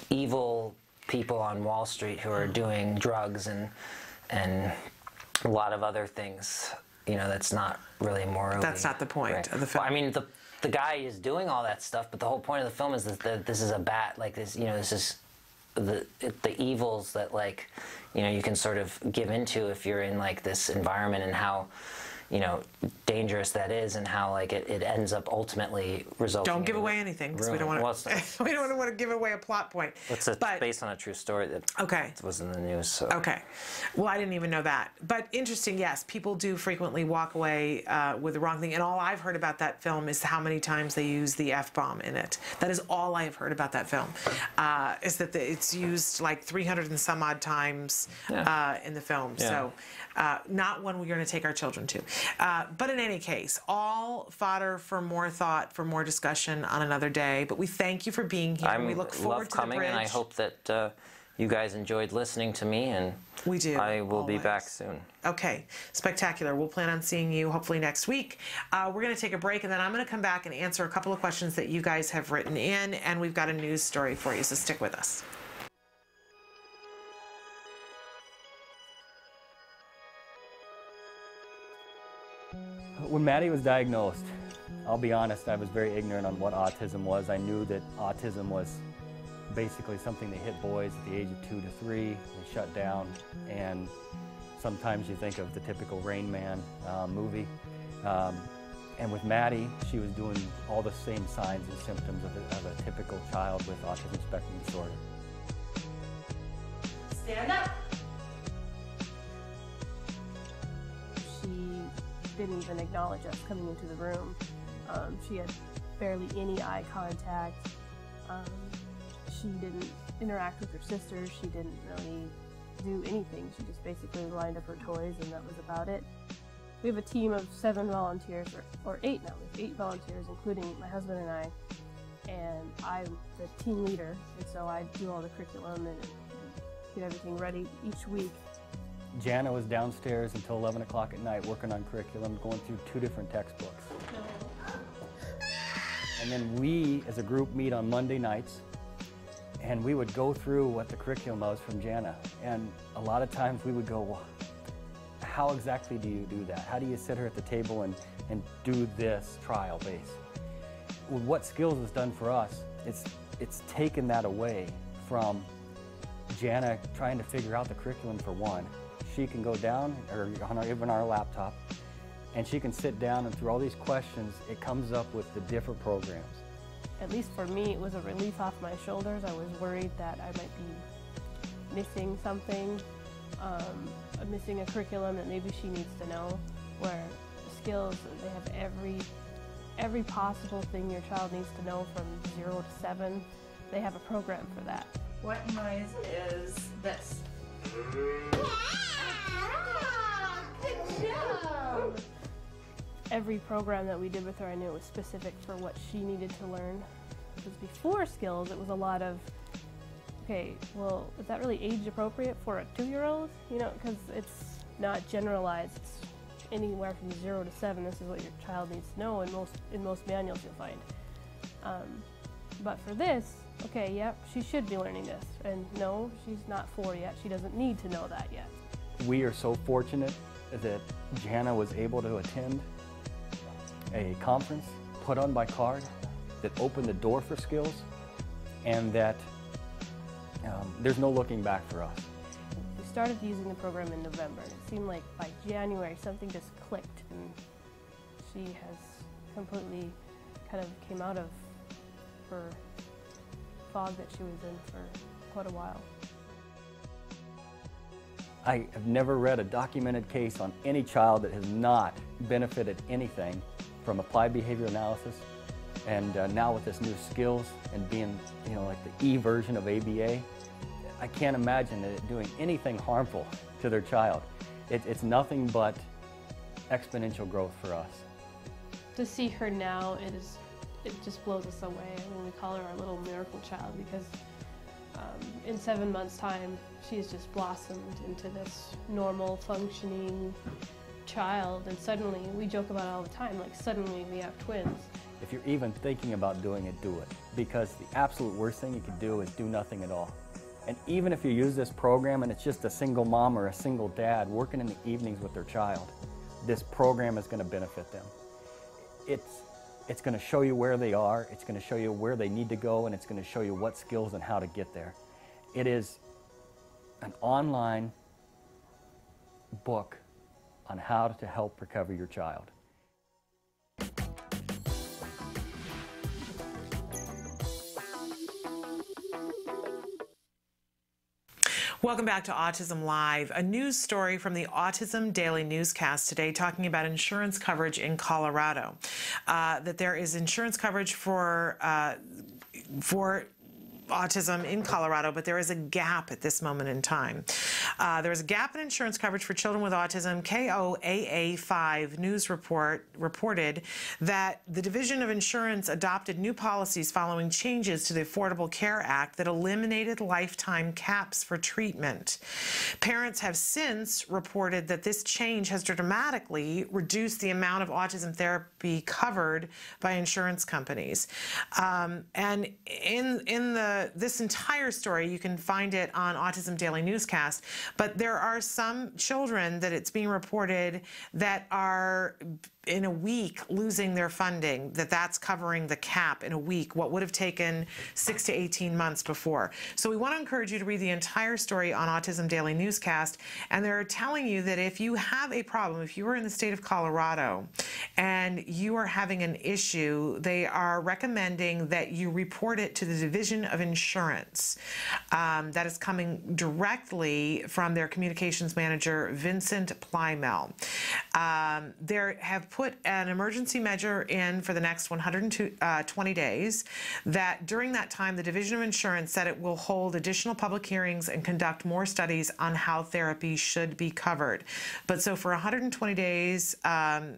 evil people on Wall Street who are doing drugs and a lot of other things. You know, that's not really morally. That's not the point of the film. Well, I mean, the guy is doing all that stuff, but the whole point of the film is that this is a like this. You know, this is the evils that, like, you know, you can sort of give into if you're in like this environment, and how, you know, dangerous that is, and how like it ends up ultimately resulting. Don't give away anything, because we don't want to. We don't want to give away a plot point. It's based on a true story that was in the news. So. Okay, well, I didn't even know that. But interesting, yes, people do frequently walk away with the wrong thing. And all I've heard about that film is how many times they use the F-bomb in it. That is all I have heard about that film. Is that it's used like 300 and some odd times in the film. Yeah. So not one we're going to take our children to. But in any case, all fodder for more thought, for more discussion on another day. But we thank you for being here. We look forward to the bridge. And I hope that you guys enjoyed listening to me, and we do. I will be back soon. Okay, spectacular. We'll plan on seeing you hopefully next week. We're going to take a break, and then I'm going to come back and answer a couple of questions that you guys have written in, and we've got a news story for you, so stick with us. When Maddie was diagnosed, I'll be honest, I was very ignorant on what autism was. I knew that autism was basically something that hit boys at the age of 2 to 3. They shut down, and sometimes you think of the typical Rain Man movie. And with Maddie, she was doing all the same signs and symptoms of a typical child with autism spectrum disorder. Stand up. She didn't even acknowledge us coming into the room. She had barely any eye contact. She didn't interact with her sisters. She didn't really do anything. She just basically lined up her toys, and that was about it. We have a team of 7 volunteers, or 8 now. We have 8 volunteers, including my husband and I. And I'm the team leader, and so I do all the curriculum and get everything ready each week. Jana was downstairs until 11 o'clock at night working on curriculum, going through 2 different textbooks. And then we, as a group, meet on Monday nights, and we would go through what the curriculum was from Jana. And a lot of times we would go, well, how exactly do you do that? How do you sit her at the table and do this trial base? What Skills has done for us, it's taken that away from Jana trying to figure out the curriculum for one. She can go down, or even our laptop, and she can sit down, and through all these questions, it comes up with the different programs. At least for me, it was a relief off my shoulders. I was worried that I might be missing something, missing a curriculum that maybe she needs to know, where Skills, they have every possible thing your child needs to know from 0 to 7. They have a program for that. What noise is this? Good job! Every program that we did with her, I knew it was specific for what she needed to learn. Because before Skills, it was a lot of, okay, well, is that really age appropriate for a 2-year-old? You know, because it's not generalized. It's anywhere from 0 to 7. This is what your child needs to know, and in most manuals you'll find. But for this, okay, yep, she should be learning this. And no, she's not 4 yet. She doesn't need to know that yet. We are so fortunate that Jana was able to attend a conference put on by CARD that opened the door for Skills, and that there's no looking back for us. We started using the program in November, and it seemed like by January something just clicked, and she has completely kind of came out of her fog that she was in for quite a while. I have never read a documented case on any child that has not benefited anything from applied behavior analysis, and now with this new Skills and being, you know, like the E version of ABA, I can't imagine it doing anything harmful to their child. It's nothing but exponential growth for us. To see her now, it just blows us away. I mean, we call her our little miracle child because in 7 months' time, she's just blossomed into this normal, functioning child, and suddenly, we joke about it all the time, like suddenly we have twins. If you're even thinking about doing it, do it. Because the absolute worst thing you could do is do nothing at all. And even if you use this program and it's just a single mom or a single dad working in the evenings with their child, this program is going to benefit them. It's going to show you where they are, it's going to show you where they need to go, and it's going to show you what skills and how to get there. It is an online book on how to help recover your child. Welcome back to Autism Live. A news story from the Autism Daily Newscast today talking about insurance coverage in Colorado. That there is insurance coverage for autism in Colorado, but there is a gap at this moment in time. There is a gap in insurance coverage for children with autism. KOAA5 News reported that the Division of Insurance adopted new policies following changes to the Affordable Care Act that eliminated lifetime caps for treatment. Parents have since reported that this change has dramatically reduced the amount of autism therapy covered by insurance companies. And in this entire story, you can find it on Autism Daily Newscast, but there are some children that it's being reported that are in a week losing their funding, that's covering the cap in a week, what would have taken 6 to 18 months before. So we want to encourage you to read the entire story on Autism Daily Newscast, and they're telling you that if you have a problem, if you are in the state of Colorado and you are having an issue, they are recommending that you report it to the Division of Insurance. That is coming directly from their communications manager, Vincent Plymell. They have put an emergency measure in for the next 120 days, that during that time, the Division of Insurance said it will hold additional public hearings and conduct more studies on how therapy should be covered. But so for 120 days, my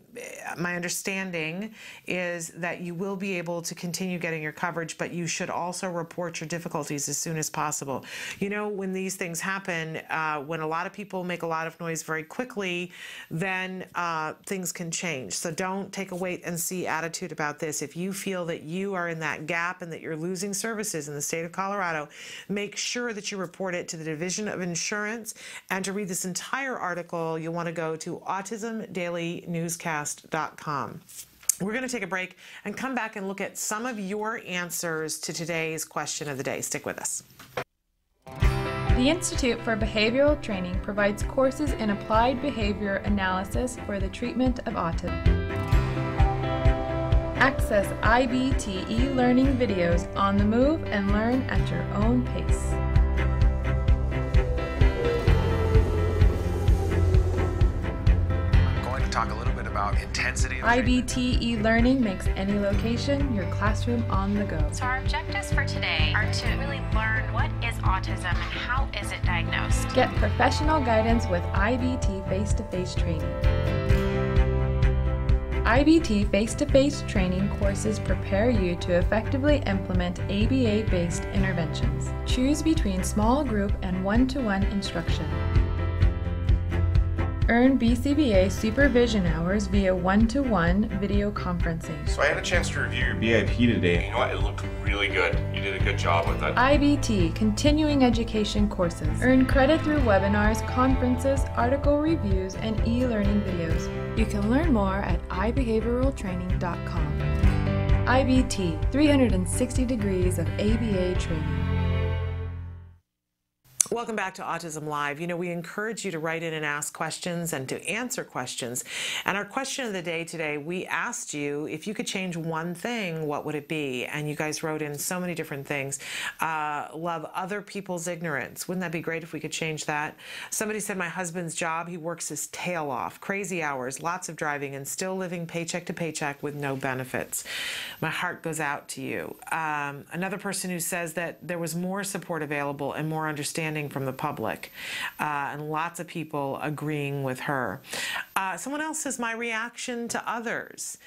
understanding is that you will be able to continue getting your coverage, but you should also report your difficulties as soon as possible. You know, when these things happen, when a lot of people make a lot of noise very quickly, then things can change. So don't take a wait and see attitude about this. If you feel that you are in that gap and that you're losing services in the state of Colorado, make sure that you report it to the Division of Insurance. And to read this entire article, you'll want to go to autismdailynewscast.com. We're going to take a break and come back and look at some of your answers to today's question of the day. Stick with us. The Institute for Behavioral Training provides courses in applied behavior analysis for the treatment of autism. Access IBT e-learning videos on the move and learn at your own pace. I'm going to talk a little bit about intensity of IBT e-learning makes any location your classroom on the go. So our objectives for today are to really learn what is autism and how is it diagnosed. Get professional guidance with IBT face-to-face training. IBT face-to-face training courses prepare you to effectively implement ABA-based interventions. Choose between small group and one-to-one instruction. Earn BCBA supervision hours via one-to-one video conferencing. So I had a chance to review your BIP today. You know what? It looked really good. You did a good job with it. IBT continuing education courses. Earn credit through webinars, conferences, article reviews, and e-learning videos. You can learn more at ibehavioraltraining.com. IBT, 360 degrees of ABA training. Welcome back to Autism Live. You know, we encourage you to write in and ask questions and to answer questions. And our question of the day today, we asked you if you could change one thing, what would it be? And you guys wrote in so many different things. Love other people's ignorance. Wouldn't that be great if we could change that? Somebody said, my husband's job, he works his tail off, crazy hours, lots of driving, and still living paycheck to paycheck with no benefits. My heart goes out to you. Another person who says that there was more support available and more understanding understanding from the public, and lots of people agreeing with her. Someone else says, my reaction to others.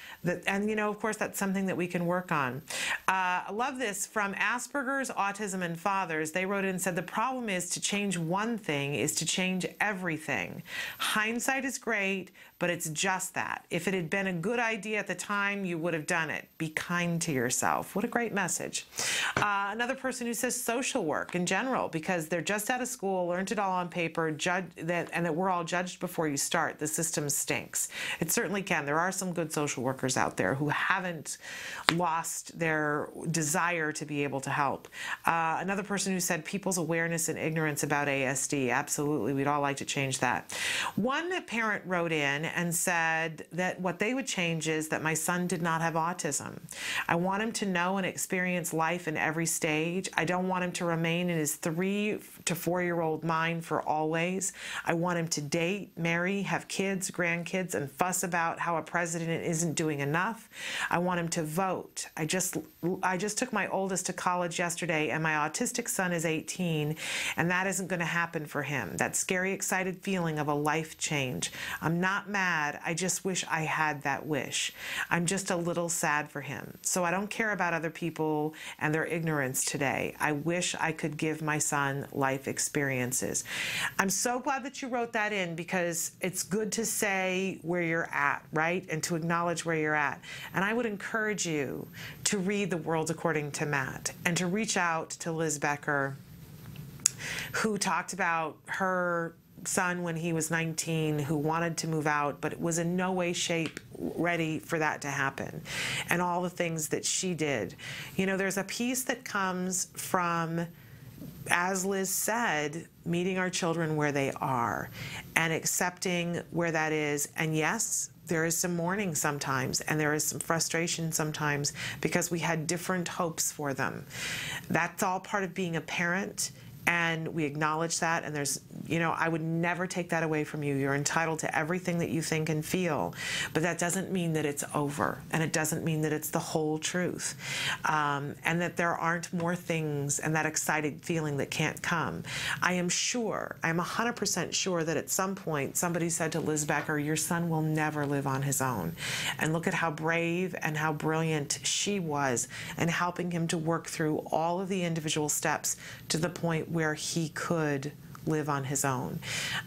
And, you know, of course, that's something that we can work on. I love this from Asperger's, Autism, and Fathers. They wrote in and said, the problem is to change one thing is to change everything. Hindsight is great, but it's just that. If it had been a good idea at the time, you would have done it. Be kind to yourself. What a great message. Another person who says social work in general, because they're just out of school, learned it all on paper, and that we're all judged before you start. The system stinks. It certainly can. There are some good social workers out there who haven't lost their desire to be able to help. Another person who said people's awareness and ignorance about ASD. Absolutely. We'd all like to change that. One parent wrote in and said that what they would change is that my son did not have autism. I want him to know and experience life in every stage. I don't want him to remain in his 3 to 4-year-old mind for always. I want him to date, marry, have kids, grandkids, and fuss about how a president isn't doing enough. I want him to vote. I just took my oldest to college yesterday, and my autistic son is 18, and that isn't going to happen for him. That scary, excited feeling of a life change. I'm not mad. I just wish I had that wish. I'm just a little sad for him. So I don't care about other people and their ignorance today. I wish I could give my son life experiences. I'm so glad that you wrote that in, because it's good to say where you're at, right? And to acknowledge where you're at. And I would encourage you to read The World According to Matt and to reach out to Liz Becker, who talked about her son when he was 19 who wanted to move out but was in no way, shape ready for that to happen, and all the things that she did. You know, there's a piece that comes from, as Liz said, meeting our children where they are and accepting where that is. And yes, there is some mourning sometimes, and there is some frustration sometimes because we had different hopes for them. That's all part of being a parent. And we acknowledge that, and there's, you know, I would never take that away from you. You're entitled to everything that you think and feel, but that doesn't mean that it's over, and it doesn't mean that it's the whole truth, and that there aren't more things and that excited feeling that can't come. I am sure, I'm 100% sure that at some point somebody said to Liz Becker, your son will never live on his own. And look at how brave and how brilliant she was in helping him to work through all of the individual steps to the point where he could live on his own.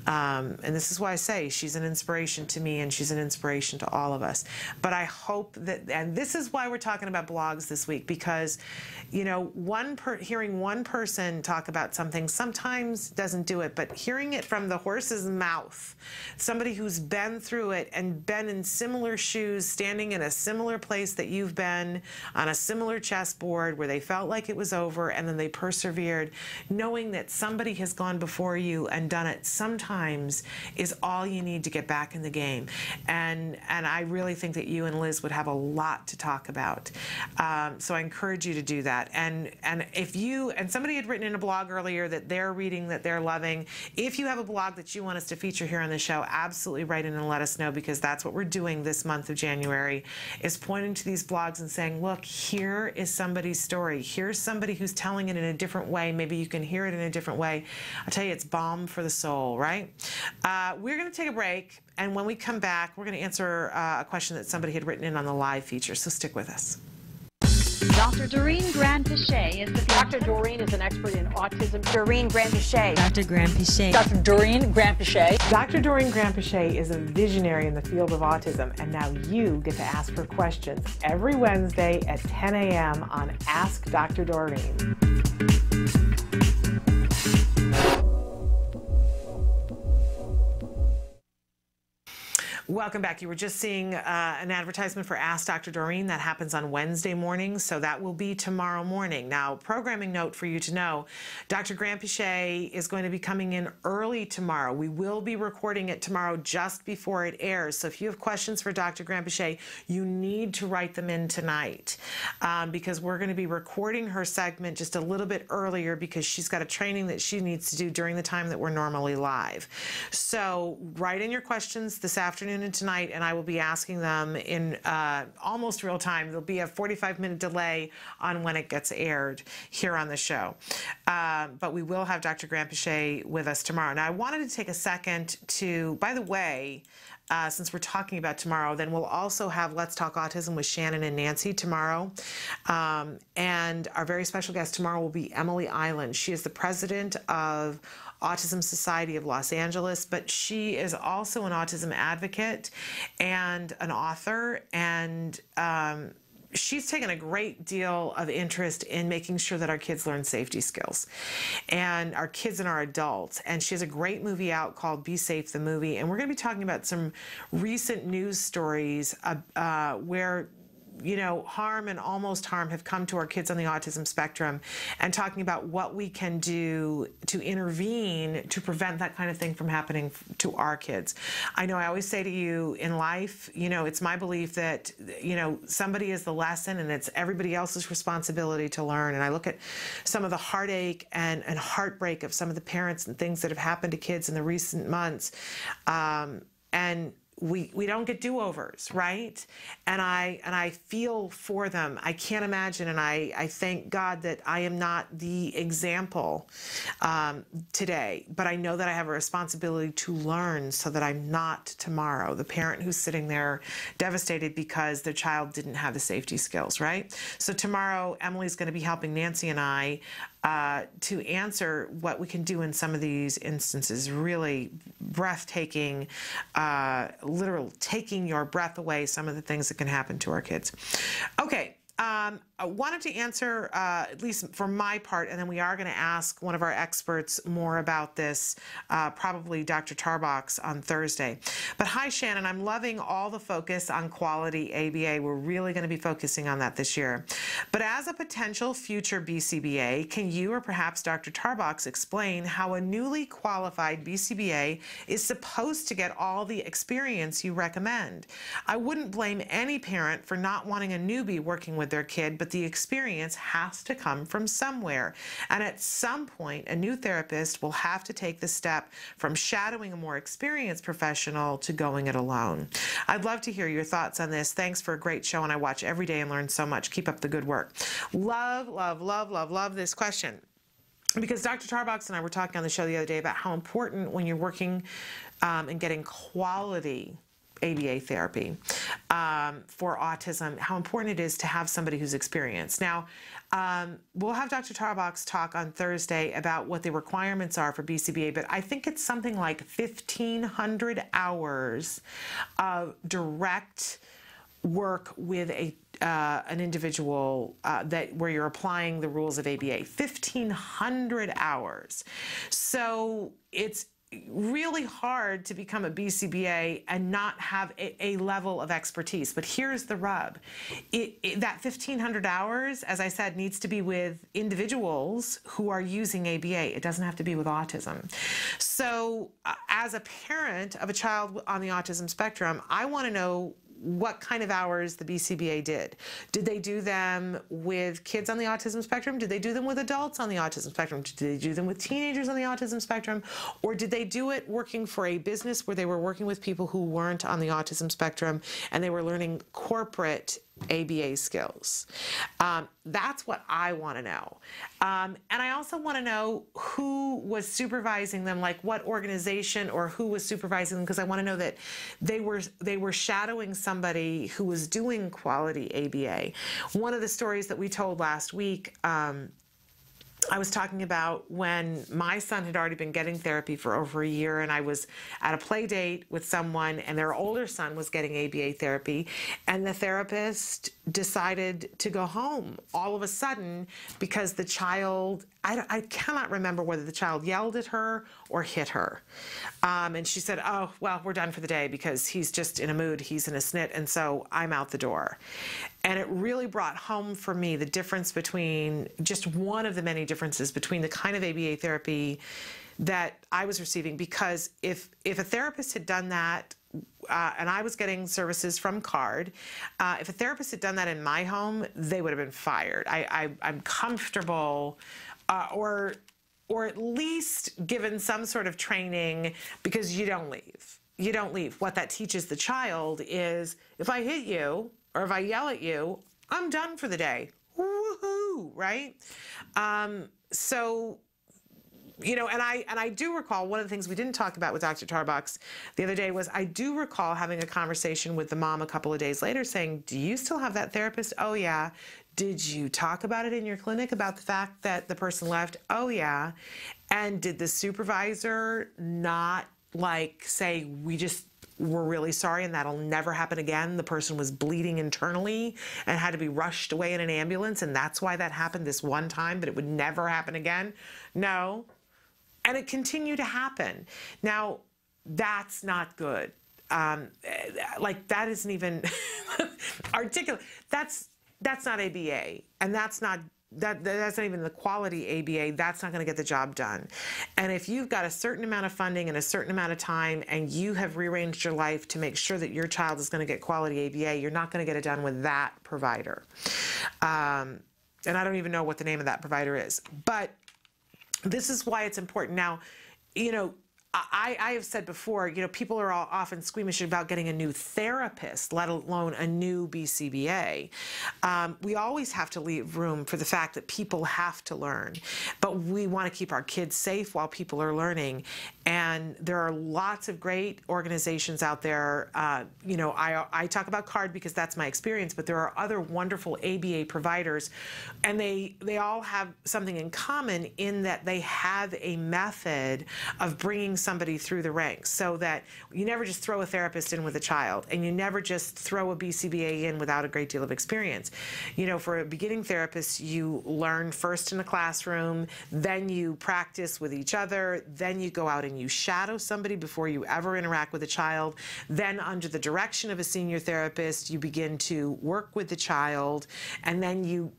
And this is why I say she's an inspiration to me, and she's an inspiration to all of us. But I hope that, and this is why we're talking about blogs this week, because, you know, hearing one person talk about something sometimes doesn't do it, but hearing it from the horse's mouth, somebody who's been through it and been in similar shoes, standing in a similar place that you've been, on a similar chessboard where they felt like it was over and then they persevered, knowing that somebody has gone before you and done it sometimes is all you need to get back in the game. And I really think that you and Liz would have a lot to talk about. So I encourage you to do that. And if you, and somebody had written in a blog earlier that they're reading, that they're loving, if you have a blog that you want us to feature here on the show, absolutely write in and let us know, because that's what we're doing this month of January, is pointing to these blogs and saying, look, here is somebody's story. Here's somebody who's telling it in a different way. Maybe you can hear it in a different way. I'll tell you, it's balm for the soul, right? We're going to take a break, and when we come back, we're going to answer a question that somebody had written in on the live feature, so stick with us. Dr. Doreen Grand-Pichet is the Dr. Doreen is an expert in autism. Doreen Grand-Pichet. Dr. Grand-Pichet. Dr. Doreen Grand-Pichet. Dr. Doreen Grand-Pichet is a visionary in the field of autism, and now you get to ask her questions every Wednesday at 10 a.m. on Ask Dr. Doreen. Welcome back. You were just seeing an advertisement for Ask Dr. Doreen. That happens on Wednesday mornings, so that will be tomorrow morning. Now, programming note for you to know, Dr. Grand-Pichet is going to be coming in early tomorrow. We will be recording it tomorrow just before it airs, so if you have questions for Dr. Grand-Pichet, you need to write them in tonight, because we're going to be recording her segment just a little bit earlier, because she's got a training that she needs to do during the time that we're normally live. So write in your questions this afternoon afternoon and tonight, and I will be asking them in almost real time. There'll be a 45-minute delay on when it gets aired here on the show. But we will have Dr. Grant Pichet with us tomorrow. Now, I wanted to take a second to, by the way, since we're talking about tomorrow, then we'll also have Let's Talk Autism with Shannon and Nancy tomorrow. And our very special guest tomorrow will be Emily Island. She is the president of Autism Society of Los Angeles, but she is also an autism advocate and an author, and she's taken a great deal of interest in making sure that our kids learn safety skills, and our kids and our adults. And she has a great movie out called Be Safe, the Movie. And we're going to be talking about some recent news stories where, you know, harm and almost harm have come to our kids on the autism spectrum, and talking about what we can do to intervene to prevent that kind of thing from happening to our kids. I know I always say to you in life, you know, it's my belief that, you know, somebody is the lesson and it's everybody else's responsibility to learn. And I look at some of the heartache and heartbreak of some of the parents and things that have happened to kids in the recent months, and we don't get do-overs, right? And I feel for them. I can't imagine, and I thank God that I am not the example today, but I know that I have a responsibility to learn so that I'm not tomorrow the parent who's sitting there devastated because their child didn't have the safety skills, right? So tomorrow, Emily's going to be helping Nancy and I to answer what we can do in some of these instances. Really breathtaking, literal taking your breath away, some of the things that can happen to our kids. Okay. I wanted to answer, at least for my part, and then we are going to ask one of our experts more about this, probably Dr. Tarbox on Thursday. But hi, Shannon. I'm loving all the focus on quality ABA. We're really going to be focusing on that this year. But as a potential future BCBA, can you or perhaps Dr. Tarbox explain how a newly qualified BCBA is supposed to get all the experience you recommend? I wouldn't blame any parent for not wanting a newbie working with their kid, but the experience has to come from somewhere. And at some point, a new therapist will have to take the step from shadowing a more experienced professional to going it alone. I'd love to hear your thoughts on this. Thanks for a great show, and I watch every day and learn so much. Keep up the good work. Love, love, love, love, love this question. Because Dr. Tarbox and I were talking on the show the other day about how important when you're working and getting quality ABA therapy for autism, how important it is to have somebody who's experienced. Now, we'll have Dr. Tarbox talk on Thursday about what the requirements are for BCBA, but I think it's something like 1,500 hours of direct work with an individual where you're applying the rules of ABA. 1,500 hours. So it's really hard to become a BCBA and not have a level of expertise. But here's the rub. That 1,500 hours, as I said, needs to be with individuals who are using ABA. It doesn't have to be with autism. So as a parent of a child on the autism spectrum, I want to know what kind of hours the BCBA did. Did they do them with kids on the autism spectrum? Did they do them with adults on the autism spectrum? Did they do them with teenagers on the autism spectrum? Or did they do it working for a business where they were working with people who weren't on the autism spectrum and they were learning corporate ABA skills? That's what I want to know. And I also want to know who was supervising them, like what organization or who was supervising them, because I want to know that they were shadowing somebody who was doing quality ABA. One of the stories that we told last week, I was talking about when my son had already been getting therapy for over a year, and I was at a play date with someone, and their older son was getting ABA therapy, and the therapist decided to go home all of a sudden because the child, I cannot remember whether the child yelled at her or hit her. And she said, oh, well, we're done for the day because he's just in a mood, he's in a snit, and so I'm out the door. And it really brought home for me the difference between, just one of the many differences between the kind of ABA therapy that I was receiving, because if a therapist had done that, and I was getting services from CARD, if a therapist had done that in my home, they would have been fired. I'm comfortable, or at least given some sort of training, because you don't leave. you don't leave. What that teaches the child is, if I hit you or if I yell at you, I'm done for the day. Woohoo, right? So, you know, and I do recall one of the things we didn't talk about with Dr. Tarbox the other day was I do recall having a conversation with the mom a couple of days later saying, do you still have that therapist? Oh, yeah. Did you talk about it in your clinic about the fact that the person left? Oh, yeah. And did the supervisor not like say, we're really sorry and that'll never happen again? The person was bleeding internally and had to be rushed away in an ambulance, and that's why that happened this one time, but it would never happen again? No. And it continued to happen. Now, that's not good. Like, that isn't even articulate. That's not ABA, and that's not even the quality ABA. That's not going to get the job done. And if you've got a certain amount of funding and a certain amount of time and you have rearranged your life to make sure that your child is going to get quality ABA, you're not going to get it done with that provider. And I don't even know what the name of that provider is. But this is why it's important. Now, you know, I have said before, you know, people are all often squeamish about getting a new therapist, let alone a new BCBA. We always have to leave room for the fact that people have to learn, but we want to keep our kids safe while people are learning. And there are lots of great organizations out there. You know, I talk about CARD because that's my experience, but there are other wonderful ABA providers, and they all have something in common in that they have a method of bringing somebody through the ranks, so that you never just throw a therapist in with a child, and you never just throw a BCBA in without a great deal of experience. You know, for a beginning therapist, you learn first in the classroom, then you practice with each other, then you go out and you shadow somebody before you ever interact with a child. Then under the direction of a senior therapist, you begin to work with the child, and then you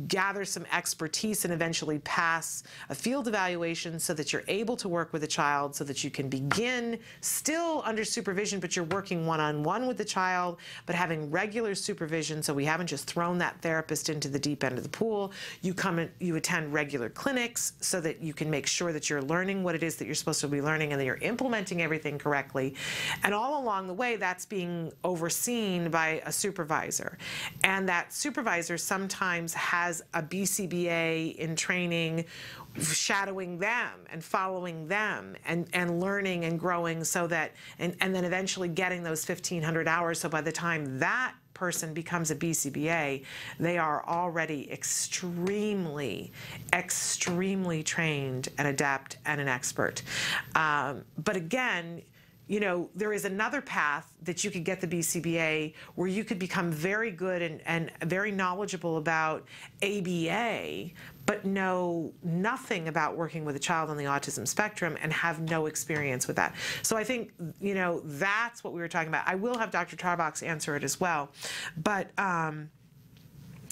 gather some expertise and eventually pass a field evaluation so that you're able to work with a child, so that you can begin still under supervision, but you're working one-on-one with the child, but having regular supervision, so we haven't just thrown that therapist into the deep end of the pool. You come and you attend regular clinics so that you can make sure that you're learning what it is that you're supposed to be learning and that you're implementing everything correctly. And all along the way, that's being overseen by a supervisor. And that supervisor sometimes has a BCBA in training, shadowing them and following them and learning and growing, so that, and then eventually getting those 1,500 hours. So by the time that person becomes a BCBA, they are already extremely trained and adept and an expert. But again, you know, there is another path that you could get the BCBA where you could become very good and very knowledgeable about ABA, but know nothing about working with a child on the autism spectrum and have no experience with that. So I think, you know, that's what we were talking about. I will have Dr. Tarbox answer it as well. But,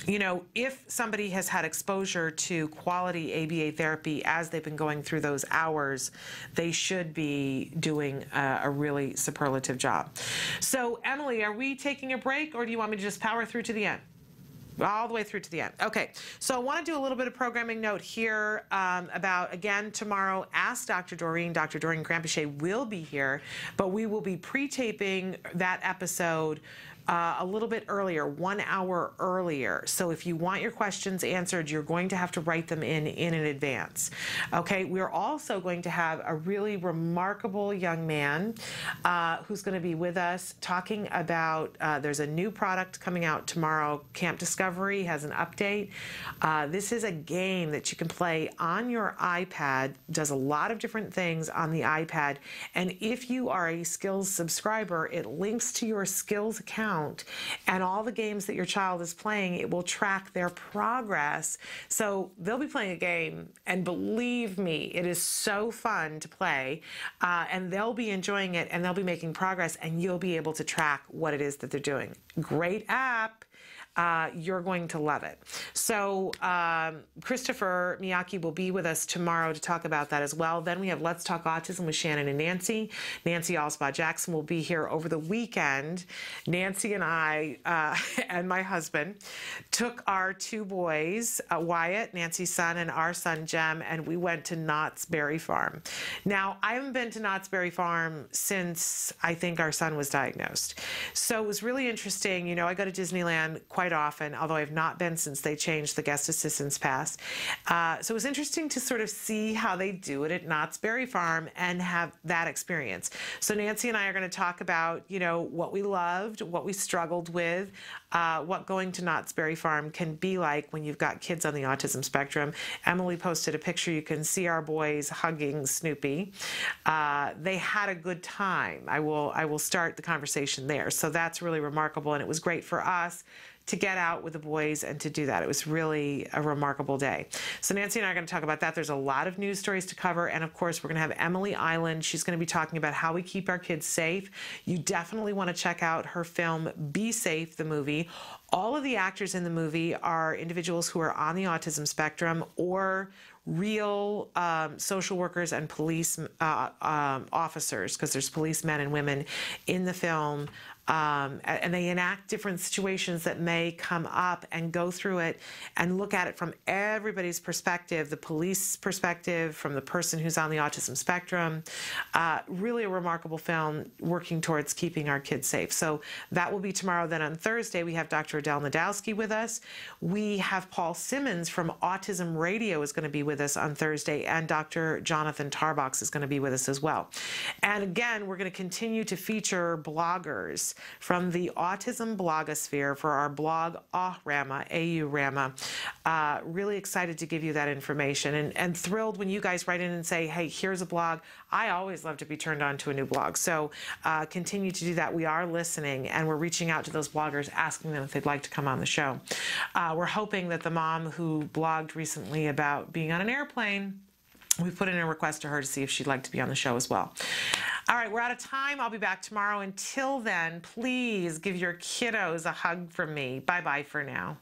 you know, if somebody has had exposure to quality ABA therapy as they've been going through those hours, they should be doing a really superlative job. So, Emily, are we taking a break, or do you want me to just power through to the end? All the way through to the end. Okay, so I want to do a little bit of programming note here about, again, tomorrow, Ask Dr. Doreen. Dr. Doreen Grandpichet will be here, but we will be pre-taping that episode a little bit earlier, 1 hour earlier. So if you want your questions answered, you're going to have to write them in advance. Okay, we're also going to have a really remarkable young man who's going to be with us talking about, there's a new product coming out tomorrow. Camp Discovery has an update. This is a game that you can play on your iPad, does a lot of different things on the iPad. And if you are a Skills subscriber, it links to your Skills account, and all the games that your child is playing, it will track their progress. So they'll be playing a game, and believe me, it is so fun to play, and they'll be enjoying it, and they'll be making progress, and you'll be able to track what it is that they're doing. Great app. You're going to love it. So Christopher Miyake will be with us tomorrow to talk about that as well. Then we have Let's Talk Autism with Shannon and Nancy. Nancy Alspaugh-Jackson will be here over the weekend. Nancy and I and my husband took our two boys, Wyatt, Nancy's son, and our son, Jem, and we went to Knott's Berry Farm. Now, I haven't been to Knott's Berry Farm since I think our son was diagnosed. So it was really interesting. You know, I go to Disneyland quite often, although I've not been since they changed the guest assistance pass. So it was interesting to sort of see how they do it at Knott's Berry Farm and have that experience. So Nancy and I are going to talk about, you know, what we loved, what we struggled with, what going to Knott's Berry Farm can be like when you've got kids on the autism spectrum. Emily posted a picture. You can see our boys hugging Snoopy. They had a good time. I will start the conversation there. So that's really remarkable, and it was great for us to get out with the boys and to do that. It was really a remarkable day. So Nancy and I are going to talk about that. There's a lot of news stories to cover, and of course we're going to have Emily Island. She's going to be talking about how we keep our kids safe. You definitely want to check out her film, Be Safe, the movie. All of the actors in the movie are individuals who are on the autism spectrum or real social workers and police officers, because there's policemen and women in the film. And they enact different situations that may come up and go through it and look at it from everybody's perspective, the police perspective, from the person who's on the autism spectrum. Really a remarkable film working towards keeping our kids safe. So that will be tomorrow. Then on Thursday, we have Dr. Adele Nadowski with us. We have Paul Simmons from Autism Radio is going to be with us on Thursday, and Dr. Jonathan Tarbox is going to be with us as well. And again, we're going to continue to feature bloggers from the autism blogosphere for our Blog-AU-Rama, AU-Rama. Really excited to give you that information, and thrilled when you guys write in and say, hey, here's a blog. I always love to be turned on to a new blog. So continue to do that. We are listening, and we're reaching out to those bloggers, asking them if they'd like to come on the show. We're hoping that the mom who blogged recently about being on an airplane, we've put in a request to her to see if she'd like to be on the show as well. All right, we're out of time. I'll be back tomorrow. Until then, please give your kiddos a hug from me. Bye-bye for now.